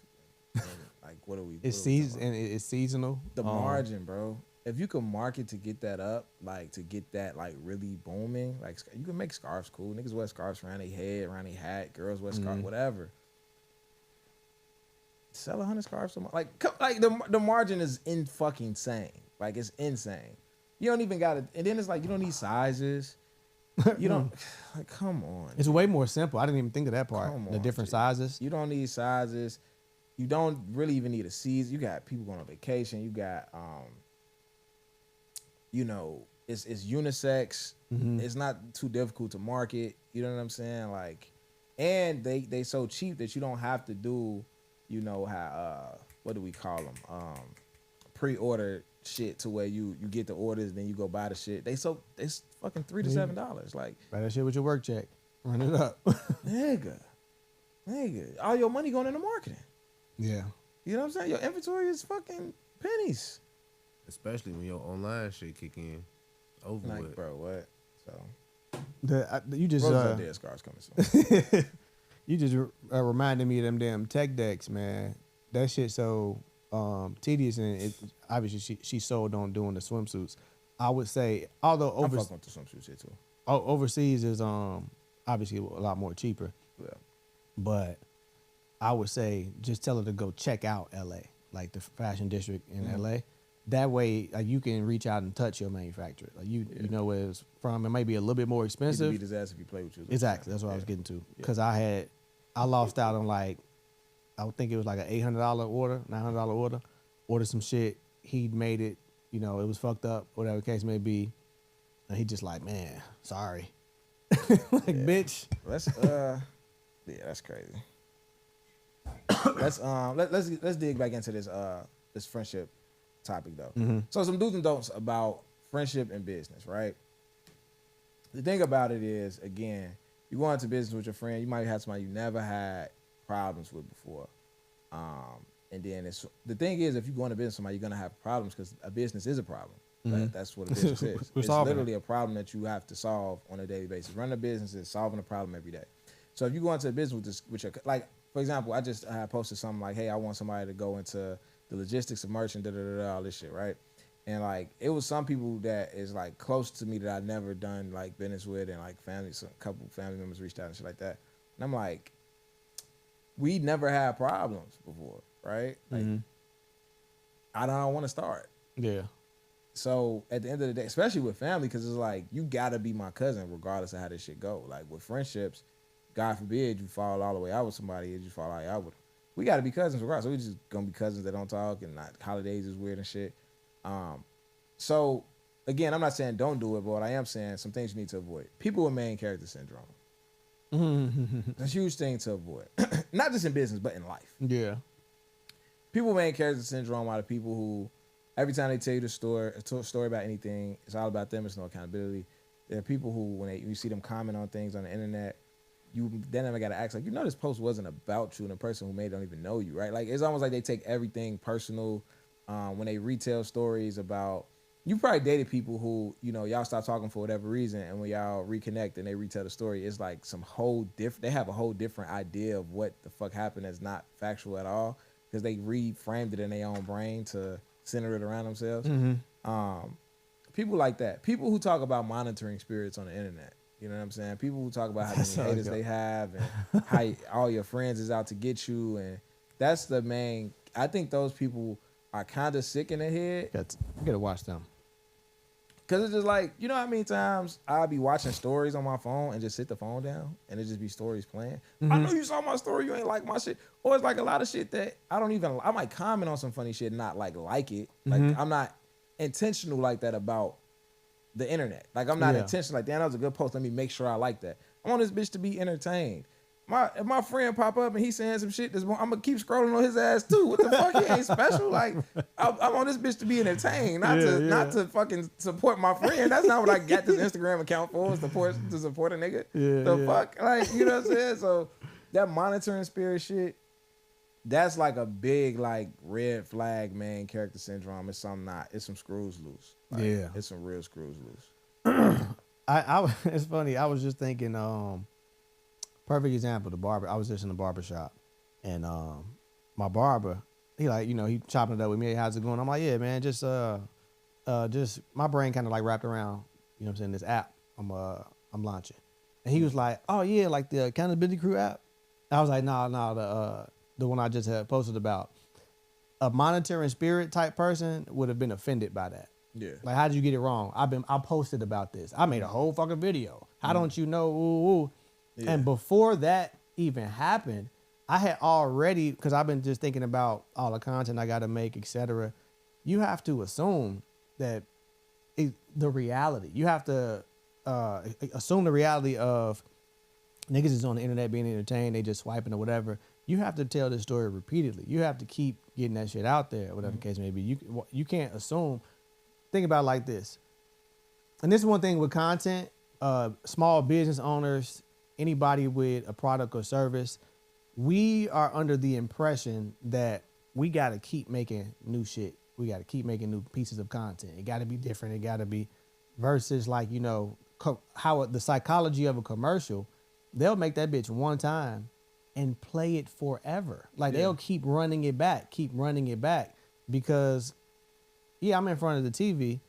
And like, what are we? It's seasonal. The margin, bro. If you can market to get that up, like to get that like really booming, like you can make scarves cool. Niggas wear scarves around their head, around their hat. Girls wear scarves, whatever. Sell 100 scarves a month. Like the margin is fucking insane. Like it's insane. You don't even got it, and then it's like you don't need sizes. You don't. Like, come on. It's way more simple. I didn't even think of that part. Come the on, different dude. sizes. You don't need sizes. You don't really even need a season. You got people going on vacation. You got it's unisex. It's not too difficult to market. You know what I'm saying? Like, and they so cheap that you don't have to do, how what do we call them? Pre-order shit to where you get the orders, then you go buy the shit. It's fucking $3 to $7. Like, buy that shit with your work check. Run it up. nigga. All your money going into marketing. Yeah. You know what I'm saying? Your inventory is fucking pennies. Especially when your online shit kick in. Over Like, with. bro, what? So You just dead scars coming soon. you just reminded me of them damn tech decks, man. That shit so tedious, and obviously she sold on doing the swimsuits. I would say, although I'm fucking with the swimsuit shit too. Overseas is obviously a lot more cheaper. Yeah. But I would say just tell her to go check out LA, like the fashion district in LA. That way, you can reach out and touch your manufacturer. Like you know where it's from. It might be a little bit more expensive. Beat his ass if you play with you. Exactly. That's what I was getting to. Because I lost out on like, I would think it was like an $800 order, $900 order. Ordered some shit. He made it. You know, it was fucked up. Whatever the case may be. And he just like, man, sorry. Bitch. That's that's crazy. Let's dig back into this friendship topic though. So some do's and don'ts about friendship and business, right? The thing about it is, again, you go into business with your friend, you might have somebody you never had problems with before. And then the thing is, if you go into business with somebody, you're gonna have problems because a business is a problem. That's what a business is. It's literally a problem that you have to solve on a daily basis. Running a business is solving a problem every day. So if you go into a business with your, like, for example, I just posted something like, hey, I want somebody to go into the logistics of merch and all this shit, right? And like, it was some people that is like close to me that I never done like business with, and like family, a couple family members reached out and shit like that. And I'm like, we never had problems before, right? Like, I don't want to start. Yeah. So at the end of the day, especially with family, because it's like, you gotta be my cousin regardless of how this shit go. Like with friendships, God forbid you fall all the way out with somebody, you fall all the way out with them. We gotta be cousins regardless. So we just gonna be cousins that don't talk, and not holidays is weird and shit. So again, I'm not saying don't do it, but what I am saying, some things you need to avoid. People with main character syndrome. That's a huge thing to avoid. Not just in business, but in life. Yeah. People with main character syndrome are the people who, every time they tell you a story about anything, it's all about them. It's no accountability. There are people who, when you see them comment on things on the internet, you then never got to ask, like, you know, this post wasn't about you, and the person who made it don't even know you, right? Like, it's almost like they take everything personal. When they retell stories about, you probably dated people who, you know, y'all stop talking for whatever reason, and when y'all reconnect and they retell the story, it's like they have a whole different idea of what the fuck happened that's not factual at all, because they reframed it in their own brain to center it around themselves. People like that. People who talk about monitoring spirits on the internet. You know what I'm saying? People who talk about how many haters they have, and how all your friends is out to get you. And that's the main, I think those people are kind of sick in the head. You gotta watch them. Cause it's just like, you know how many times I'll be watching stories on my phone and just sit the phone down and it just be stories playing. I know you saw my story, you ain't like my shit. Or it's like a lot of shit that I might comment on some funny shit and not like it. Like I'm not intentional like that about the internet. Like I'm not intentional like, damn, that was a good post. Let me make sure I like that. I want this bitch to be entertained. If my friend pop up and he's saying some shit, I'm gonna keep scrolling on his ass too. What the fuck? He ain't special. Like I want this bitch to be entertained, not to fucking support my friend. That's not what I got this Instagram account for. Is to support a nigga. Fuck, like, you know what I'm saying? So that monitoring spirit shit, that's like a big like red flag main character syndrome. It's some screws loose. Like, it's some real screws loose. It's funny. I was just thinking. Perfect example, the barber. I was just in the barber shop, and my barber, he like, you know, he chopping it up with me. Hey, how's it going? I'm like, yeah, man, just my brain kind of like wrapped around, you know what I'm saying, this app I'm launching. And he was like, oh yeah, like the accountability crew app. I was like, no, the one I just had posted about. A monitoring spirit type person would have been offended by that. Yeah. Like, how did you get it wrong? I posted about this. I made a whole fucking video. How don't you know? Ooh. Yeah. And before that even happened, I had already, because I've been just thinking about all the content I got to make, etc. You have to assume that the reality. You have to assume the reality of niggas is on the internet being entertained, they just swiping or whatever. You have to tell this story repeatedly. You have to keep getting that shit out there, whatever the case may be. You can't assume. Think about it like this. And this is one thing with content, small business owners, anybody with a product or service, we are under the impression that we got to keep making new shit. We got to keep making new pieces of content. It got to be different. It got to be versus like, you know, how the psychology of a commercial, they'll make that bitch one time and play it forever. Like they'll keep running it back because, I'm in front of the TV.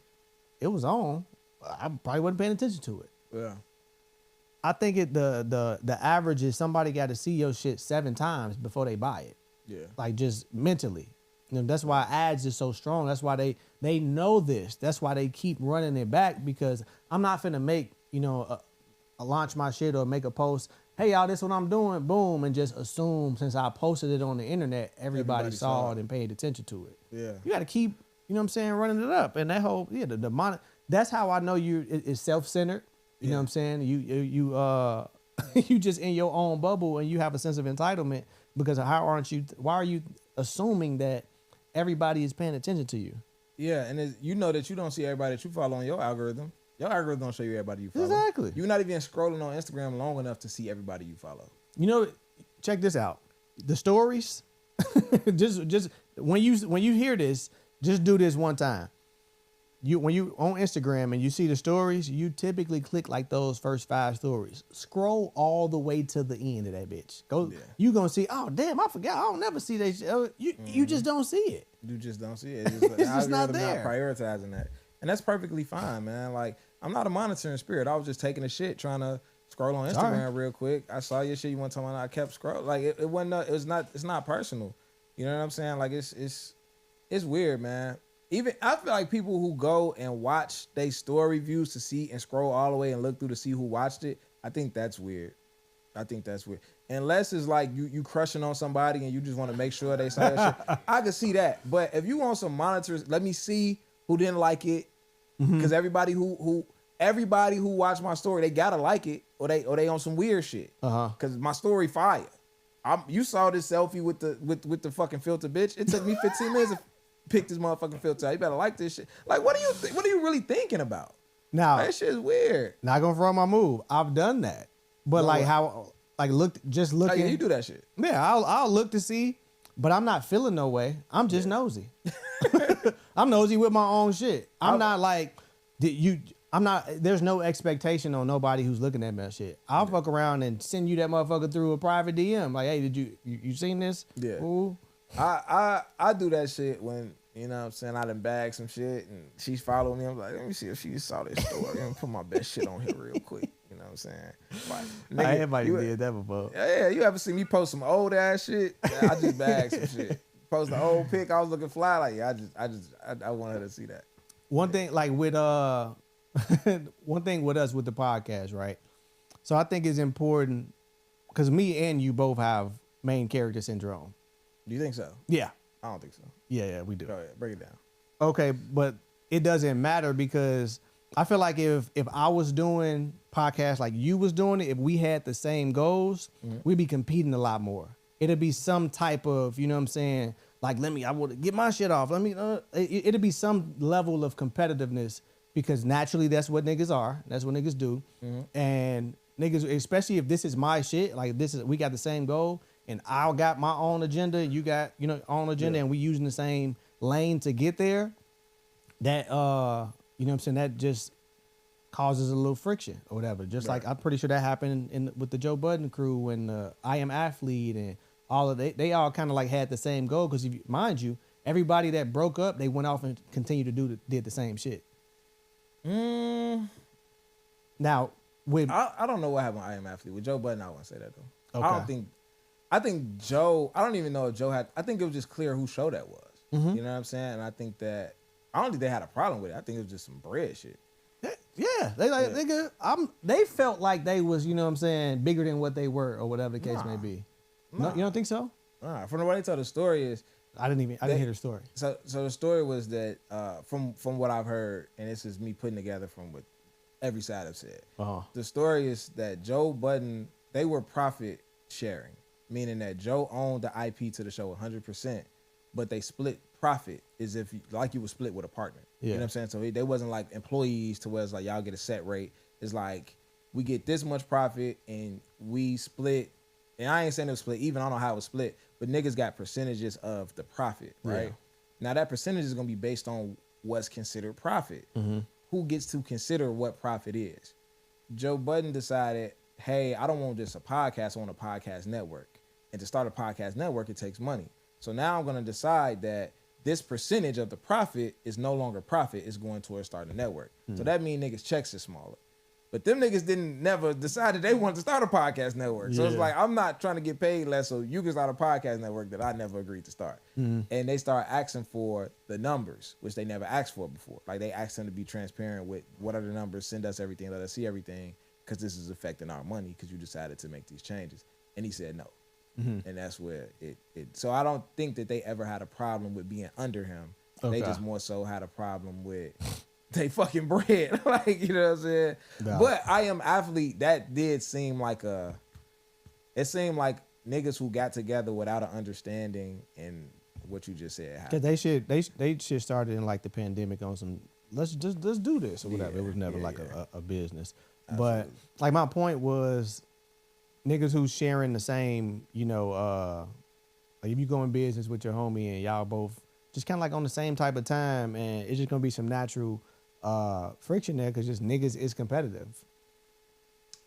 It was on. I probably wasn't paying attention to it. Yeah. I think the average is somebody got to see your shit 7 times before they buy it. Yeah. Like just mentally. That's why ads is so strong. That's why they know this. That's why they keep running it back, because I'm not finna make, launch my shit or make a post. Hey y'all, this is what I'm doing. Boom. And just assume since I posted it on the internet, everybody saw it and paid attention to it. Yeah. You got to keep, running it up. And that whole, that's how I know it's self-centered. You know what I'm saying? You just in your own bubble and you have a sense of entitlement, because why are you assuming that everybody is paying attention to you? Yeah, and you know that you don't see everybody that you follow on your algorithm. Your algorithm don't show you everybody you follow. Exactly. You're not even scrolling on Instagram long enough to see everybody you follow. Check this out. The stories, just when you hear this, just do this one time. When you on Instagram and you see the stories, you typically click like those first 5 stories. Scroll all the way to the end of that bitch. You gonna see, oh damn, I forgot. I don't never see that shit. You just don't see it. You just don't see it. It's just not there. Not prioritizing that. And that's perfectly fine, man. Like, I'm not a monitoring spirit. I was just taking a shit, trying to scroll on Instagram real quick. I saw your shit. You want to tell me I kept scrolling. Like, it wasn't. It's not personal. You know what I'm saying? Like, it's weird, man. Even I feel like people who go and watch they story views to see and scroll all the way and look through to see who watched it, I think that's weird. Unless it's like you crushing on somebody and you just want to make sure they saw that shit. I could see that. But if you want some monitors, let me see who didn't like it. Because everybody who watched my story, they gotta like it, or they on some weird shit. Because my story fire. You saw this selfie with the fucking filter, bitch. It took me 15 minutes to pick this motherfucking filter out. You better like this shit. Like, what are you really thinking about? Now that shit is weird. Not gonna throw my move. I've done that, but looking. You do that shit. Yeah, I'll look to see, but I'm not feeling no way. I'm just nosy. I'm nosy with my own shit. I'm not. There's no expectation on nobody who's looking at my shit. I'll fuck around and send you that motherfucker through a private DM. Like, hey, did you seen this? Yeah. Ooh. I do that shit when, you know what I'm saying, I done bag some shit and she's following me. I'm like, let me see if she saw this story. Let me put my best shit on here real quick. You know what I'm saying? Like, nigga, everybody did that before. Yeah, you ever see me post some old ass shit? Yeah, I just bagged some shit. Post the old pic, I was looking fly. Like, yeah, I want her to see that. One thing, like with one thing with us with the podcast, right? So I think it's important because me and you both have main character syndrome. Do you think so? Yeah. I don't think so. Yeah, we do. Go ahead, break it down. Okay, but it doesn't matter because I feel like if I was doing podcasts like you was doing it, if we had the same goals, we'd be competing a lot more. It'd be some type of, you know what I'm saying, like, I would get my shit off. It'd be some level of competitiveness because naturally that's what niggas are. That's what niggas do. And niggas, especially if this is my shit, like we got the same goal and I got my own agenda, you got, own agenda and we using the same lane to get there, that, you know what I'm saying, that just causes a little friction or whatever. Just like I'm pretty sure that happened with the Joe Budden crew and I Am Athlete and all of they all kind of like had the same goal because mind you, everybody that broke up, they went off and continued to did the same shit. Now with I don't know what happened with I Am Athlete. With Joe Budden, I wouldn't say that though. Okay. I think Joe, I don't even know if Joe I think it was just clear whose show that was. You know what I'm saying? And I don't think they had a problem with it. I think it was just some bread shit. Yeah, they felt like they was, you know what I'm saying, bigger than what they were or whatever the case may be. No, you don't think so? From the way they tell the story is, I didn't hear the story. So the story was that from what I've heard, and this is me putting together from what every side have said. The story is that Joe Budden, they were profit sharing, meaning that Joe owned the IP to the show 100%, but they split profit as if you would split with a partner. You know what I'm saying? So they wasn't like employees to where it's like y'all get a set rate. It's like we get this much profit and we split. And I ain't saying it was split even. I don't know how it was split, but niggas got percentages of the profit, right? Yeah. Now that percentage is gonna be based on what's considered profit. Who gets to consider what profit is? Joe Budden decided, hey, I don't want just a podcast, I want a podcast network. And to start a podcast network, it takes money. So now I'm gonna decide that this percentage of the profit is no longer profit, it's going towards starting a network. So that means niggas' checks is smaller. But them niggas never decided they wanted to start a podcast network. So it's like, I'm not trying to get paid less so you can start a podcast network that I never agreed to start. And they start asking for the numbers, which they never asked for before. Like they asked them to be transparent with what are the numbers, send us everything, let us see everything, because this is affecting our money because you decided to make these changes. And he said no. And that's where it. So I don't think that they ever had a problem with being under him. Okay. They just more so had a problem with they fucking bread. Like, you know what I'm saying? No. But I Am Athlete, that did seem like it seemed like niggas who got together without an understanding and what you just said happened. Cause they should started in like the pandemic on some let's do this or whatever. It was never like a business. Absolutely. But like my point was niggas who's sharing the same, you know, like if you go in business with your homie and y'all both just kind of like on the same type of time, and it's just gonna be some natural friction there because just niggas is competitive.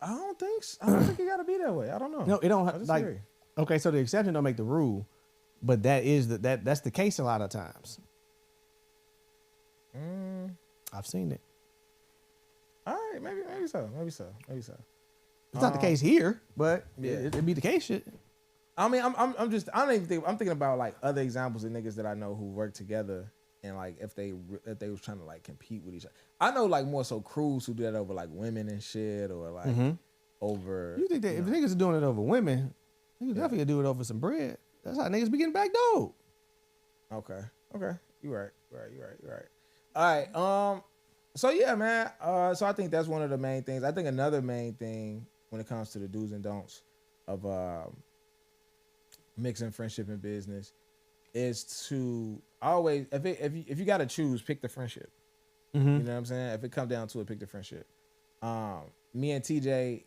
I don't think so. I don't think it gotta be that way. I don't know. No, it don't like. Okay, so the exception don't make the rule, but that's the case a lot of times. I've seen it. All right, maybe so. It's not the case here, but it'd be the case. Shit. I mean, I'm thinking about like other examples of niggas that I know who work together and like if they was trying to like compete with each other. I know like more so crews who do that over like women and shit or like over. You think that if niggas are doing it over women, niggas definitely do it over some bread. That's how niggas be getting back though. Okay, you right. All right, so yeah, man. So I think that's one of the main things. I think another main thing when it comes to the do's and don'ts of mixing friendship and business is to always if you gotta choose, pick the friendship. You know what I'm saying? If it comes down to it, pick the friendship. Me and TJ,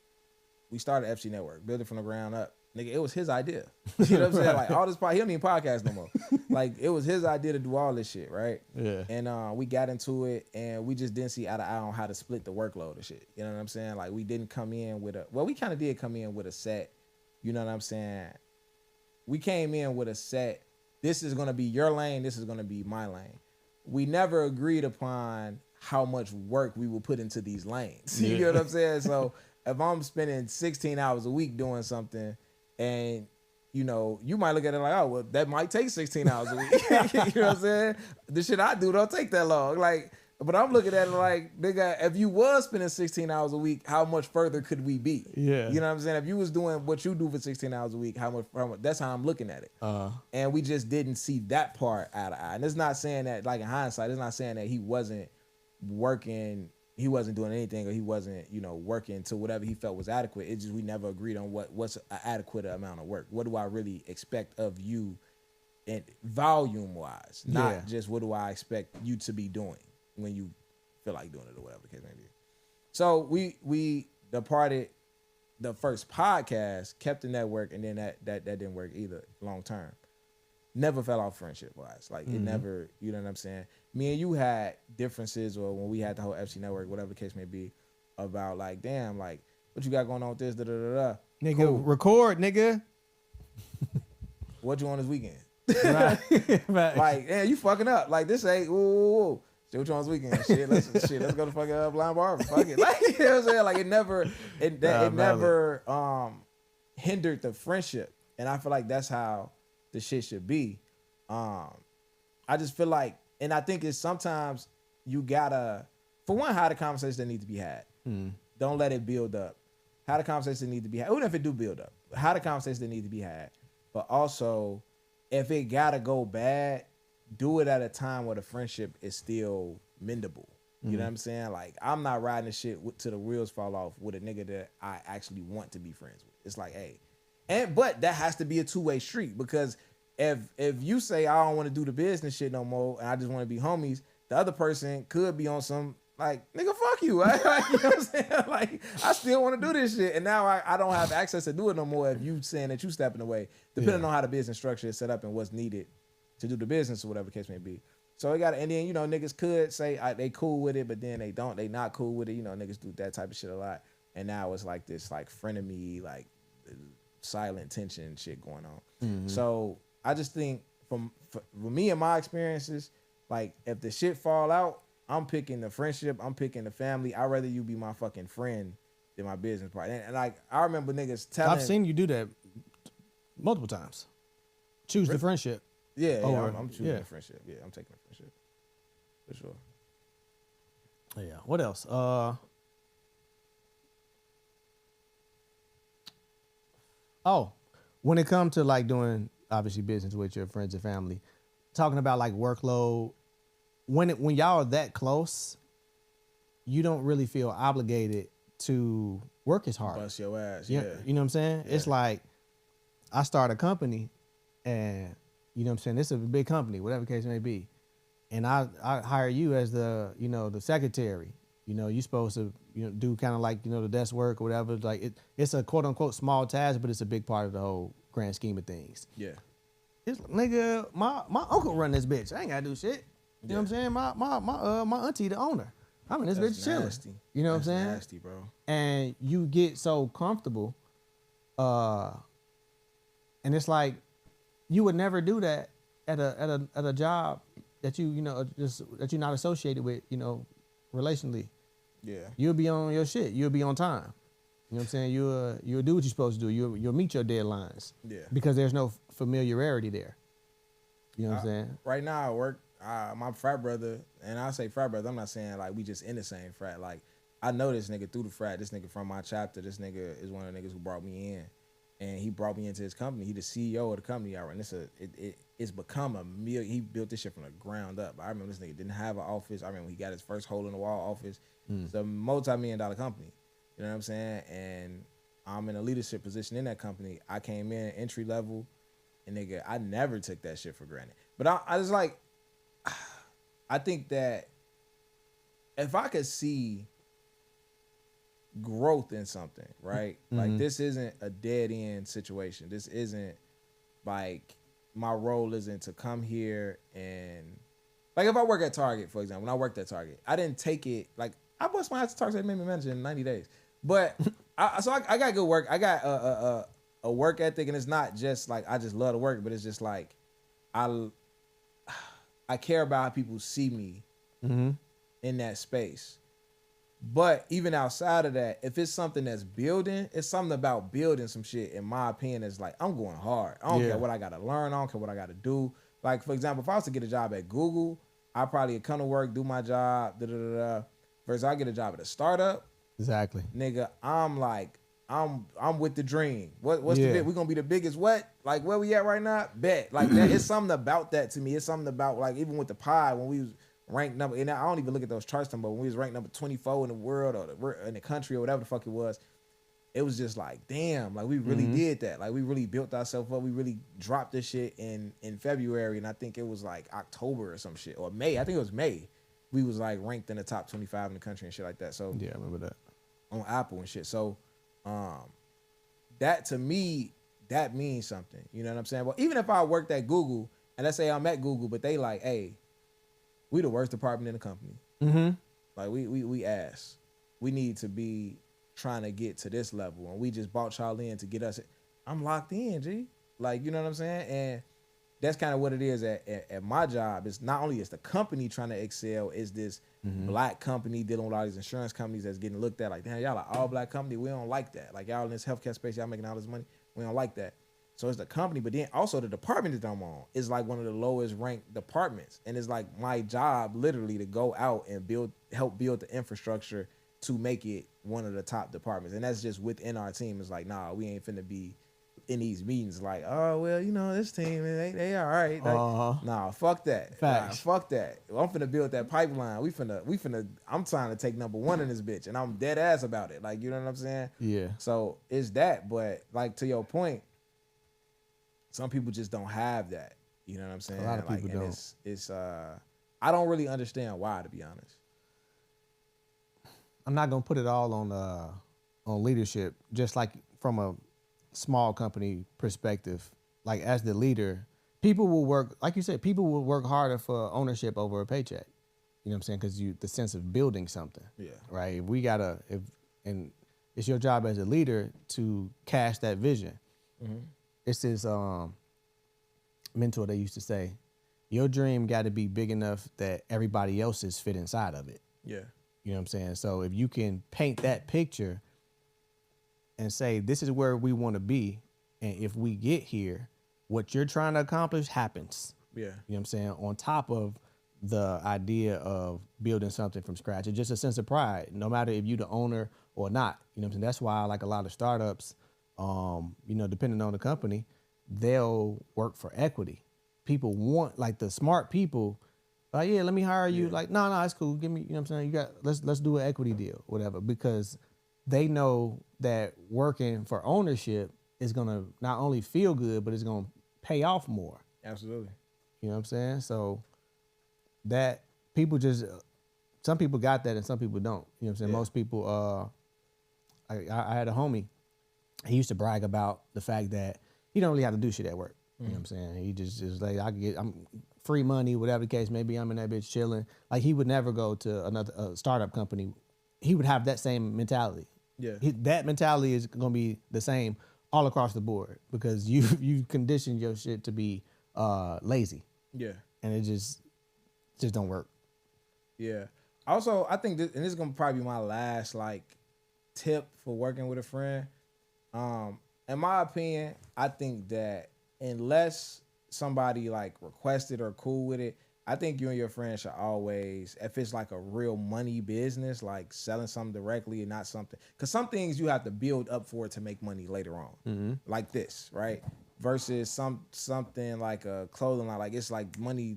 we started FC Network, built it from the ground up. Nigga, it was his idea. You know what I'm saying? Like all this he don't even podcast no more. Like it was his idea to do all this shit, right? Yeah. And we got into it and we just didn't see eye to eye on how to split the workload and shit. You know what I'm saying? Like we didn't come in with we kind of did come in with a set. You know what I'm saying? We came in with a set. This is gonna be your lane. This is gonna be my lane. We never agreed upon how much work we will put into these lanes. You know what I'm saying? So if I'm spending 16 hours a week doing something, and you know, you might look at it like, oh, well, that might take 16 hours a week. You know what I'm saying? The shit I do don't take that long. Like, but I'm looking at it like, nigga, if you was spending 16 hours a week, how much further could we be? Yeah. You know what I'm saying? If you was doing what you do for 16 hours a week, how much that's how I'm looking at it. And we just didn't see that part eye to eye. And it's not saying that, like in hindsight, it's not saying that he wasn't working, he wasn't doing anything, or he wasn't, you know, working to whatever he felt was adequate. It's just we never agreed on what's an adequate amount of work. What do I really expect of you, and volume wise, not just what do I expect you to be doing when you feel like doing it or whatever the case may be. So we departed the first podcast, kept the network, and then that didn't work either long term. Never fell off friendship wise. Like it never, you know what I'm saying? Me and you had differences, or when we had the whole FC network, whatever the case may be, about like, damn, like what you got going on with this, da da da da. Nigga, cool. Record, nigga. What you on this weekend? Right. Like, damn, you fucking up. Like this ain't ooh. Shit, what you on this weekend? Let's go to fucking Blind Barber. Fuck it. Like, you know what I'm saying? Like it never hindered the friendship. And I feel like that's how the shit should be. I just feel like, and I think it's sometimes you gotta, for one, have the conversations that need to be had. Don't let it build up. How the conversations that need to be had, even if it do build up, how the conversations that need to be had. But also, if it gotta go bad, do it at a time where the friendship is still mendable. You know what I'm saying? Like, I'm not riding the shit till the wheels fall off with a nigga that I actually want to be friends with. It's like, hey, but that has to be a two-way street, because if you say I don't want to do the business shit no more and I just want to be homies, the other person could be on some like, nigga, fuck you. Right? Like, you know what I'm saying? Like, I still want to do this shit, and now I don't have access to do it no more if you saying that you stepping away, depending on how the business structure is set up and what's needed to do the business or whatever the case may be. So it got, and then, you know, niggas could say they cool with it, but then they not cool with it. You know, niggas do that type of shit a lot, and now it's like this like frenemy, like silent tension shit going on. So I just think for me and my experiences, like if the shit fall out, I'm picking the friendship. I'm picking the family. I'd rather you be my fucking friend than my business partner. And like, I remember niggas telling. I've seen you do that multiple times. Choose the friendship. Yeah, over, I'm choosing the friendship. Yeah, I'm taking the friendship. For sure. Yeah. What else? When it comes to like doing obviously business with your friends and family, talking about like workload, when y'all are that close, you don't really feel obligated to work as hard. Bust your ass. You Yeah. know what I'm saying? Yeah. It's like I start a company and you know what I'm saying, this is a big company, whatever the case may be. And I hire you as the, you know, the secretary. You know, you're supposed to, you know, do kind of like, you know, the desk work or whatever. Like it's a quote unquote small task, but it's a big part of the whole grand scheme of things. Yeah. It's nigga, my uncle run this bitch. I ain't gotta do shit. You know what I'm saying? My auntie the owner. I'm in this bitch chilling. Nasty. You know what I'm saying? Nasty, bro. And you get so comfortable, and it's like you would never do that at a job that you know just that you're not associated with, you know, relationally. Yeah. You'll be on your shit. You'll be on time. You know what I'm saying? You'll do what you're supposed to do. You'll meet your deadlines. Yeah. Because there's no familiarity there. You know what I'm saying? Right now I work, my frat brother, and I say frat brother, I'm not saying like we just in the same frat. Like I know this nigga through the frat. This nigga from my chapter. This nigga is one of the niggas who brought me in. And he brought me into his company. He the CEO of the company I run. It's become a meal. He built this shit from the ground up. I remember this nigga didn't have an office. I remember he got his first hole in the wall office. It's a multi-million-dollar company. You know what I'm saying? And I'm in a leadership position in that company. I came in entry level, and nigga, I never took that shit for granted. But I was like, I think that if I could see growth in something, right? Like this isn't a dead end situation. This isn't like my role isn't to come here and like if I work at Target, for example, when I worked at Target, I didn't take it like I bust my ass to Target made me manager in 90 days. But I got good work. I got a work ethic, and it's not just like I just love to work, but it's just like I care about how people see me in that space. But even outside of that, if it's something that's building, it's something about building some shit, in my opinion, is like, I'm going hard. I don't care what I got to learn. I don't care what I got to do. Like, for example, if I was to get a job at Google, I probably come to work, do my job, versus I get a job at a startup. Exactly. Nigga, I'm like, I'm with the dream. What's the bit? We gonna be the biggest what? Like where we at right now? Bet. Like that, it's something about that to me. It's something about like even with the pie when we was ranked number, and I don't even look at those charts number, when we was ranked number 24 in the world or in the country or whatever the fuck it was was just like, damn, like we really did that. Like we really built ourselves up. We really dropped this shit in February, and I think it was like October or some shit, or May. I think it was May. We was like ranked in the top 25 in the country and shit like that. So yeah, I remember that. On Apple and shit. So that to me, that means something. You know what I'm saying? Well, even if I worked at Google, and let's say I'm at Google, but they like, hey, we the worst department in the company. Like we ass. We need to be trying to get to this level, and we just bought y'all in to get us. I'm locked in, G. Like, you know what I'm saying? And that's kind of what it is at my job. It's not only is the company trying to excel, is this black company dealing with all these insurance companies that's getting looked at like, damn, y'all are all black company. We don't like that. Like y'all in this healthcare space, y'all making all this money. We don't like that. So it's the company, but then also the department that I'm on is like one of the lowest ranked departments. And it's like my job literally to go out and help build the infrastructure to make it one of the top departments. And that's just within our team. It's like, nah, we ain't finna be in these meetings like, oh, well, you know, this team, they all right. Like, nah, fuck that. Facts. Nah, fuck that. I'm finna build that pipeline. We finna, I'm trying to take number one in this bitch, and I'm dead ass about it. Like, you know what I'm saying? Yeah. So it's that, but like to your point, some people just don't have that. You know what I'm saying? A lot of people don't. It's I don't really understand why, to be honest. I'm not gonna put it all on leadership. Just like from a small company perspective, like as the leader, people will work, like you said, people will work harder for ownership over a paycheck. You know what I'm saying? Because the sense of building something. Yeah. Right. And it's your job as a leader to cast that vision. It's this mentor they used to say, Your dream got to be big enough that everybody else's fit inside of it. Yeah. You know what I'm saying? So if you can paint that picture and say, this is where we want to be, and if we get here, what you're trying to accomplish happens. Yeah. You know what I'm saying? On top of the idea of building something from scratch, it's just a sense of pride, no matter if you're the owner or not. You know what I'm saying? That's why like a lot of startups, you know, depending on the company, they'll work for equity. People want, like the smart people, like, yeah, let me hire you. Like, no, it's cool. Give me, you know what I'm saying? Let's do an equity deal, whatever, because they know that working for ownership is gonna not only feel good, but it's gonna pay off more. Absolutely. You know what I'm saying? So that people just, some people got that and some people don't. You know what I'm saying? Yeah. Most people, I had a homie, he used to brag about the fact that he don't really have to do shit at work. You know what I'm saying? He just like, I'm free money, whatever the case may be. I'm in that bitch chilling. Like he would never go to another startup company. He would have that same mentality. Yeah. That mentality is gonna be the same all across the board because you conditioned your shit to be lazy. Yeah. And it just don't work. Yeah. Also, I think this is gonna probably be my last like tip for working with a friend. In my opinion, I think that unless somebody like requested or cool with it, I think you and your friend should always, if it's like a real money business, like selling something directly and not something, because some things you have to build up for it to make money later on, like this, right? Versus something like a clothing line, like it's like money.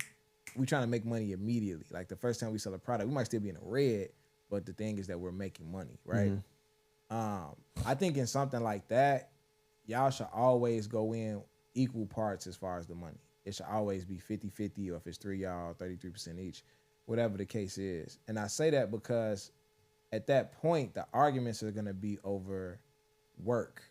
We trying to make money immediately. Like the first time we sell a product, we might still be in the red, but the thing is that we're making money, right? I think in something like that, y'all should always go in equal parts as far as the money. It should always be 50-50, or if it's 3 y'all, 33% each, whatever the case is. And I say that because at that point, the arguments are going to be over work.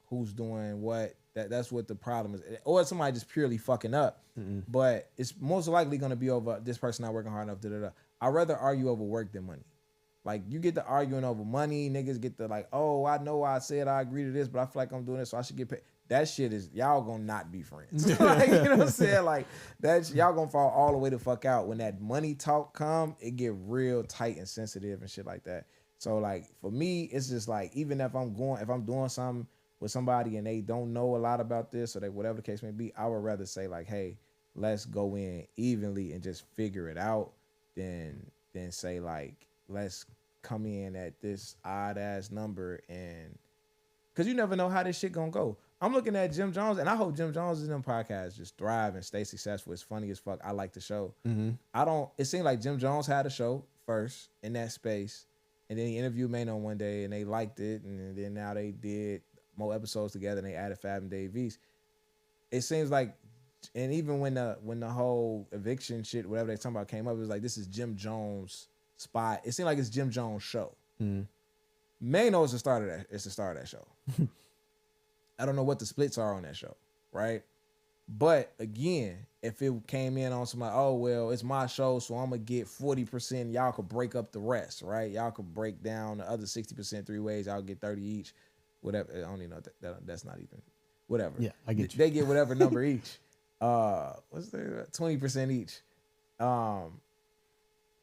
Who's doing what? That's what the problem is. Or somebody just purely fucking up. But it's most likely going to be over this person not working hard enough. I'd rather argue over work than money. Like, you get to arguing over money. Niggas get to like, oh, I know I said I agree to this, but I feel like I'm doing this, so I should get paid. That shit is, y'all gonna not be friends. Like, you know what I'm saying? Like, that's, y'all gonna fall all the way the fuck out. When that money talk come, it get real tight and sensitive and shit like that. So, like, for me, it's just like, even if I'm doing something with somebody and they don't know a lot about this, or they, whatever the case may be, I would rather say like, hey, let's go in evenly and just figure it out than say like, let's come in at this odd ass number, and because you never know how this shit gonna go. I'm looking at Jim Jones, and I hope Jim Jones and them podcasts just thrive and stay successful. It's funny as fuck. I like the show. It seemed like Jim Jones had a show first in that space, and then he interviewed Mano one day, and they liked it, and then now they did more episodes together, and they added Fab and Dave East. It seems like, and even when the whole eviction shit, whatever they talking about, came up, it was like, this is Jim Jones' spot. It seemed like it's Jim Jones' show. Mano is the start of that. It's the start of that show. I don't know what the splits are on that show, right? But again, if it came in on somebody, oh well, it's my show, so I'm gonna get 40%. Y'all could break up the rest, right? Y'all could break down the other 60% 3 ways. I'll get 30 each. Whatever. I don't even know that's not even whatever. Yeah, I get you. They get whatever number each. What's there? 20% each.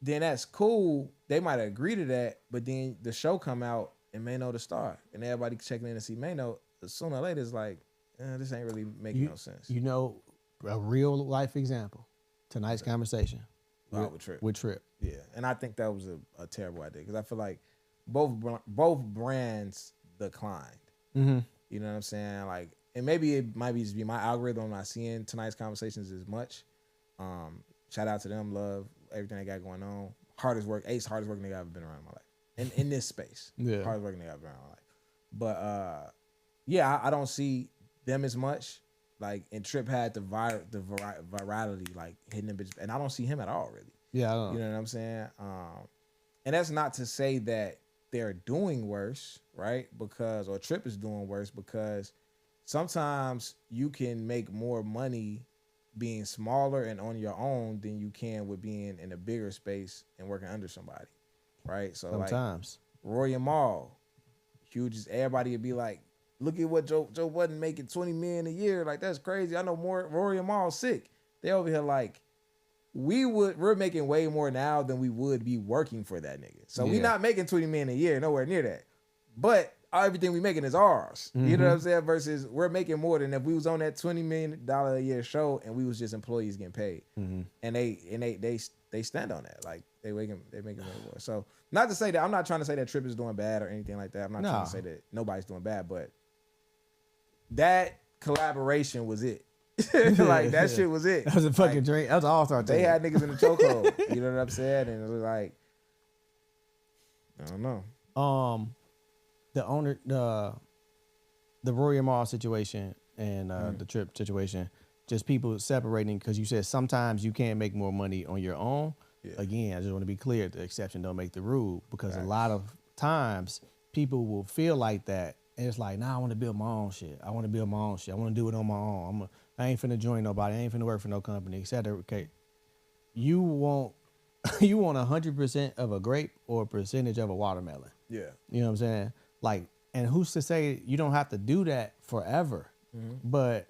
Then that's cool. They might agree to that, but then the show come out and Mano the star, and everybody checking in to see Mano. Sooner or later, it's like, this ain't really making no sense. You know, a real life example. Tonight's conversation with Trip. Yeah, and I think that was a terrible idea because I feel like both brands declined. You know what I'm saying? Like, and maybe it might just be my algorithm. I'm not seeing tonight's conversations as much. Shout out to them, love everything they got going on. Hardest working nigga I've ever been around in my life. And in this space, hardest working nigga I've been around in my life. But yeah, I don't see them as much. Like, and Trip had the virality, like hitting them bitches, and I don't see him at all, really. Yeah, I don't know. You know what I'm saying? And that's not to say that they're doing worse, right? Or Trip is doing worse, because sometimes you can make more money being smaller and on your own than you can with being in a bigger space and working under somebody, right? So sometimes, like Roy and Mal, huge. Everybody would be like, look at what Joe Budden making $20 million a year. Like, that's crazy. I know more. Rory and Mal sick. They over here like, we're making way more now than we would be working for that nigga. So we not making 20 million a year, nowhere near that. But everything we making is ours. You know what I'm saying? Versus we're making more than if we was on that $20 million a year show and we was just employees getting paid. And they stand on that. Like they making way more. So not to say that I'm not trying to say that Trip is doing bad or anything like that. I'm not trying to say that nobody's doing bad, but that collaboration was it. Like that shit was it. That was a fucking dream. That was an all-star team. They had niggas in the chokehold. You know what I'm saying? And it was like, I don't know. The owner, the Royal Mall situation and the Trip situation, just people separating because you said sometimes you can't make more money on your own. Yeah. Again, I just want to be clear: the exception don't make the rule, because a lot of times people will feel like that, and it's like, nah, I want to build my own shit. I want to build my own shit. I want to do it on my own. I ain't finna join nobody. I ain't finna work for no company, etc. Okay, you want 100% of a grape or a percentage of a watermelon. Yeah, you know what I'm saying? Like, and who's to say you don't have to do that forever? But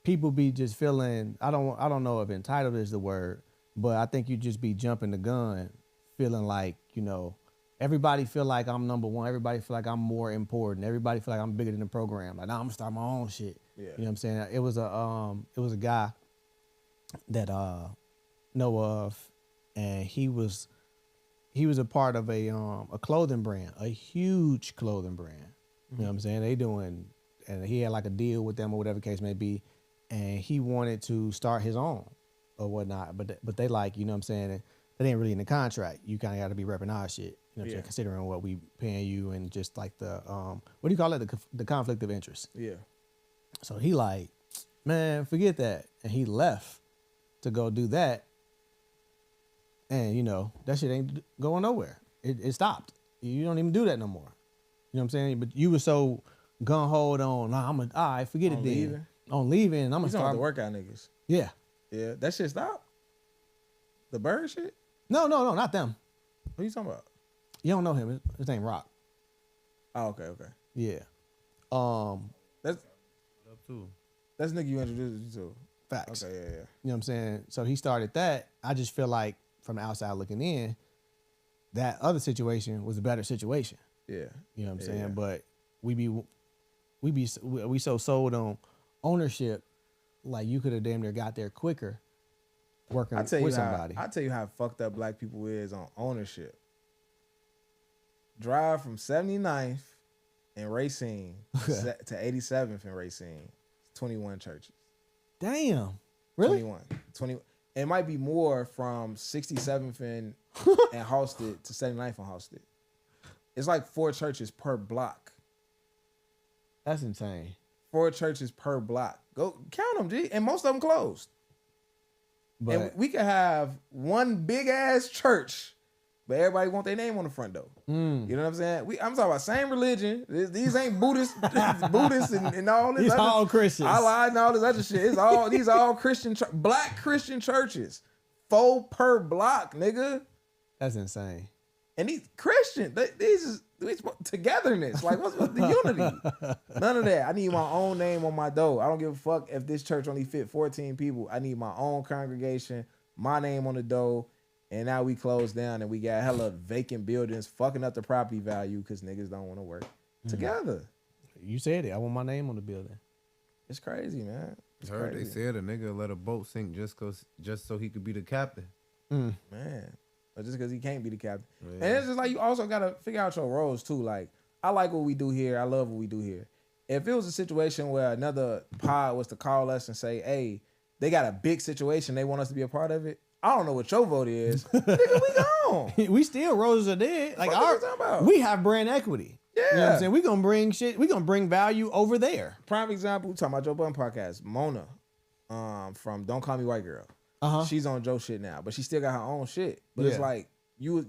people be just feeling, I don't know if entitled is the word, but I think you just be jumping the gun, feeling like, you know, everybody feel like I'm number one. Everybody feel like I'm more important. Everybody feel like I'm bigger than the program. Like, nah, I'm gonna start my own shit. Yeah. You know what I'm saying? It was a guy that know of, and he was a part of a clothing brand, a huge clothing brand. You know what I'm saying? They doing, and he had like a deal with them or whatever case may be, and he wanted to start his own or whatnot. But they like, you know what I'm saying? That ain't really in the contract. You kind of got to be repping our shit. You know what I'm saying? Considering what we paying you and just like the what do you call it? The conflict of interest. Yeah. So he like, man, forget that, and he left to go do that. And, you know, that shit ain't going nowhere. It stopped. You don't even do that no more. You know what I'm saying? But you were so gun-ho on, nah, all right, forget it then. On leaving, I'm going to start. The workout niggas. Yeah. Yeah, that shit stopped? The bird shit? No, not them. What are you talking about? You don't know him. His name Rock. Oh, okay. Yeah. That's nigga you introduced me to. Facts. Okay, yeah. You know what I'm saying? So he started that. I just feel like, from the outside looking in, that other situation was a better situation. Yeah. You know what I'm saying? Yeah. But we so sold on ownership, like you could have damn near got there quicker working with somebody. I'll tell you how fucked up black people is on ownership. Drive from 79th in Racine to 87th in Racine. 21 churches. Damn. Really? 21. It might be more from 67th and Halsted to 79th and Halsted. It's like 4 churches per block. That's insane. 4 churches per block. Go count them, G. And most of them closed. But and we could have one big ass church, but everybody want their name on the front door. You know what I'm saying? I'm talking about same religion. These ain't Buddhists, Buddhists and all this. These all Christians. Allah and all this other shit. These are all Christian, black Christian churches. 4 per block, nigga. That's insane. And these Christians, these is togetherness. Like, what's the unity? None of that. I need my own name on my door. I don't give a fuck if this church only fit 14 people. I need my own congregation, my name on the door. And now we closed down and we got hella vacant buildings, fucking up the property value because niggas don't want to work together. You said it. I want my name on the building. It's crazy, man. I heard they said a nigga let a boat sink just so he could be the captain. Man. But just because he can't be the captain. Yeah. And it's just like you also got to figure out your roles too. Like, I like what we do here. I love what we do here. If it was a situation where another pod was to call us and say, hey, they got a big situation, they want us to be a part of it, I don't know what your vote is. Nigga, we gone. We still roses are dead. Like, we have brand equity. Yeah. You know what I'm saying? We gonna bring shit, we gonna bring value over there. Prime example, we talking about Joe Budden podcast. Mona from Don't Call Me White Girl. She's on Joe shit now, but she still got her own shit. But it's like you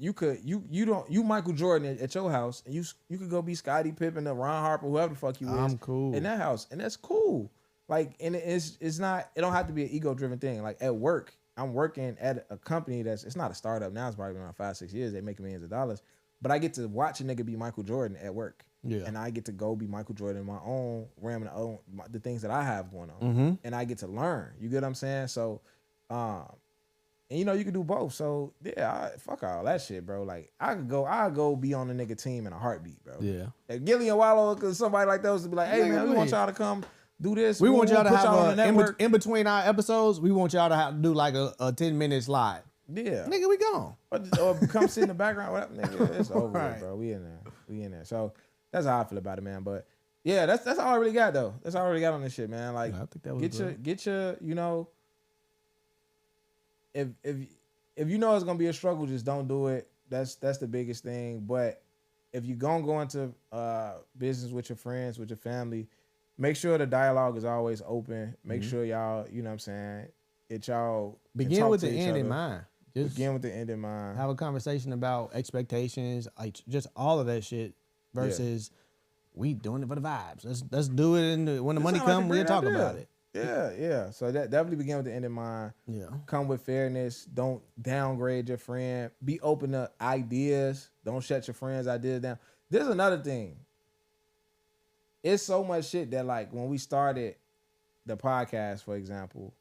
Michael Jordan at your house, and you could go be Scottie Pippen or Ron Harper, whoever the fuck you is. I'm cool in that house, and that's cool. Like, and it's not. It don't have to be an ego driven thing. Like at work, I'm working at a company it's not a startup now. It's probably been around 5-6 years. They make millions of dollars, but I get to watch a nigga be Michael Jordan at work. Yeah, and I get to go be Michael Jordan in my own realm and the things that I have going on, and I get to learn. You get what I'm saying? So. And you know, you can do both. So yeah, fuck all that shit, bro. Like I'll go be on the nigga team in a heartbeat, bro. Yeah. Like Gilly and Wallow, cause somebody like those to be like, hey man, we want y'all to come do this. We want y'all to have on the network. in between our episodes, we want y'all to have to do like a 10-minute slide. Yeah. Nigga, we gone. Or come sit in the background. Whatever, nigga. It's over, Right. with, bro. We in there. So that's how I feel about it, man. But yeah, that's all I really got though. That's all I really got on this shit, man. Like, Yeah, I think that was get your, you know, if you know it's gonna be a struggle, just don't do it. That's the biggest thing. But if you gonna go into business with your friends, with your family, make sure the dialogue is always open. Make sure y'all, you know what I'm saying, y'all begin with the end in mind. Just begin with the end in mind. have a conversation about expectations, like just all of that shit versus we doing it for the vibes. Let's do it, and when the money comes, we'll talk about it. Yeah. So that definitely begin with the end in mind. Yeah. Come with fairness. Don't downgrade your friend. Be open to ideas. Don't shut your friends' ideas down. There's another thing. It's so much shit that, like, when we started the podcast, for example,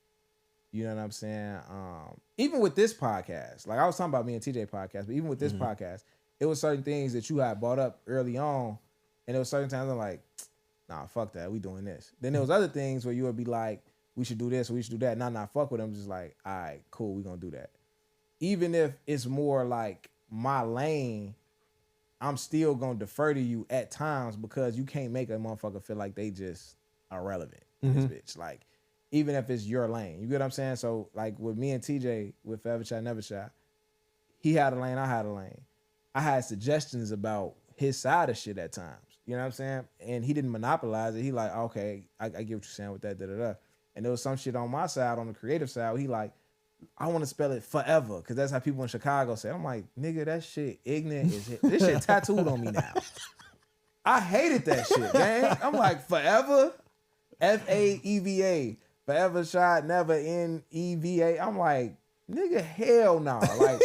you know what I'm saying? Even with this podcast, like I was talking about me and TJ podcast, but even with this podcast, it was certain things that you had brought up early on, and there was certain times I'm like, nah, fuck that, we doing this. Then there was other things where you would be like, we should do this, or we should do that. Nah, fuck with them. Just like, all right, cool, we gonna do that. Even if it's more like my lane, I'm still gonna defer to you at times because you can't make a motherfucker feel like they just irrelevant in this bitch. Like, even if it's your lane, you get what I'm saying? So like with me and TJ, with Forever Shot, Never Shot, he had a lane, I had a lane. I had suggestions about his side of shit at times. You know what I'm saying? And he didn't monopolize it. He like, okay, I get what you're saying with that, da-da-da. And there was some shit on my side, on the creative side, where he like, I want to spell it forever, because that's how people in Chicago say. I'm like, nigga, that shit ignorant as hell. This shit tattooed on me now. I hated that shit, man. I'm like, forever? F-A-E-V-A. Forever Shot, Never, N-E-V-A. I'm like, nigga, hell no. Like,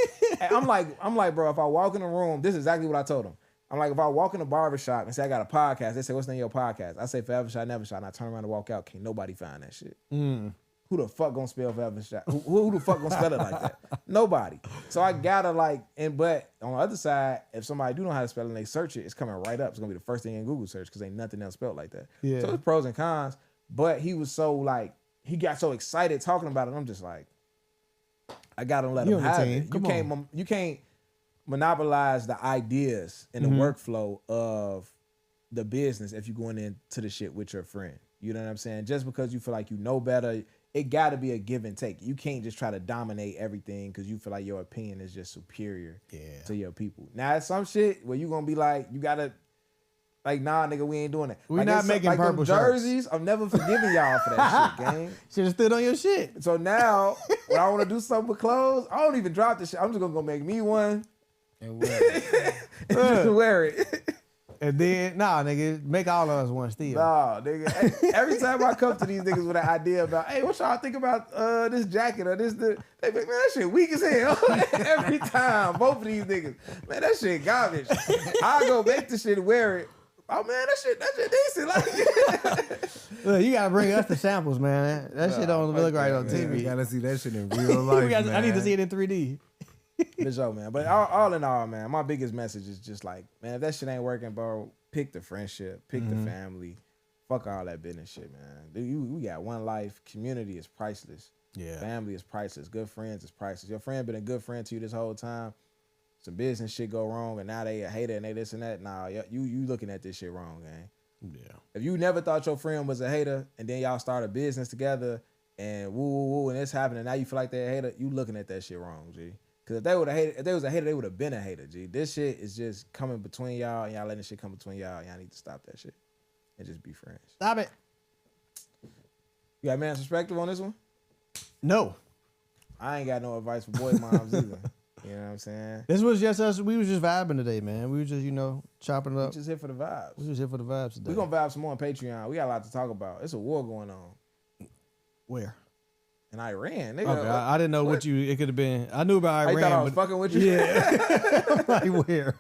I'm like, bro, if I walk in the room, this is exactly what I told him. I'm like, if I walk in the barbershop and say I got a podcast, they say, what's the name of your podcast? I say Forever Shot, Never Shot, and I turn around and walk out. Can't nobody find that shit. Who the fuck gonna spell Forever Shot? Who the fuck gonna spell it like that? Nobody. So I gotta like, but on the other side, if somebody do know how to spell it and they search it, it's coming right up. It's gonna be the first thing in Google search because ain't nothing else spelled like that. Yeah. So there's pros and cons, but he was so like, he got so excited talking about it. I'm just like, I gotta let him have it. You can't monopolize the ideas and the workflow of the business if you're going into the shit with your friend. You know what I'm saying? Just because you feel like you know better, it got to be a give and take. You can't just try to dominate everything because you feel like your opinion is just superior to your people. Now, it's some shit where you going to be like, you got to, like, nah, nigga, we ain't doing that. We're like, not making like purple jerseys. I'm never forgiving y'all for that shit, gang. Should have stood on your shit. So now, when I want to do something with clothes, I don't even drop the shit. I'm just going to go make me one. And wear it. And just wear it. And then, nah, nigga, make all of us one still. Nah, nigga. Hey, every time I come to these niggas with an idea about, hey, what y'all think about this jacket or this, they be like, man, that shit weak as hell. Every time, both of these niggas, man, that shit garbage. I go make the shit and wear it. Oh man, that shit decent. Like, Look, you gotta bring us the samples, man. That shit don't look right on Man, we TV. gotta see that shit in real life, man. I need to see it in 3D. For sure, man. But all in all, man, my biggest message is just like, man, if that shit ain't working, bro, pick the friendship, pick the family, fuck all that business shit, man. Dude, we got one life. Community is priceless. Yeah. Family is priceless. Good friends is priceless. Your friend been a good friend to you this whole time. Some business shit go wrong, and now they a hater and they this and that. Nah, you looking at this shit wrong, gang. Yeah. If you never thought your friend was a hater, and then y'all start a business together, and woo, and it's happening, now you feel like they're a hater, you looking at that shit wrong, G. Because if they was a hater, they would have been a hater, G. This shit is just coming between y'all, and y'all letting shit come between y'all. Y'all need to stop that shit and just be friends. Stop it. You got man's perspective on this one? No. I ain't got no advice for boy moms either. You know what I'm saying? This was just us. We was just vibing today, man. We was just, chopping it up. We just here for the vibes. We was here for the vibes today. We gonna vibe some more on Patreon. We got a lot to talk about. It's a war going on Where? in Iran. Nigga, Okay, I didn't know what it could have been. I knew about I Iran. thought I was but fucking with you. Yeah. I'm like, where?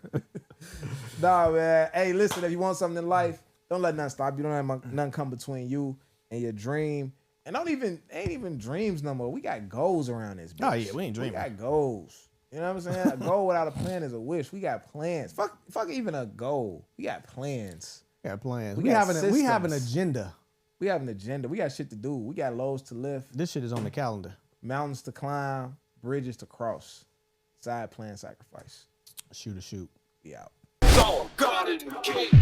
Nah, man. Hey, listen, if you want something in life, don't let nothing stop you. Don't let nothing come between you and your dream. ain't even dreams no more. We got goals around this bitch. Oh, yeah, we ain't dreaming. We got goals. You know what I'm saying? A goal without a plan is a wish. We got plans. Fuck even a goal. We got plans. We got plans. We We got have an systems. agenda. We have an agenda. We got shit to do. We got loads to lift, This shit is on the calendar. mountains to climb, bridges to cross. Side plan sacrifice. Shoot. We out. So, God in the cake.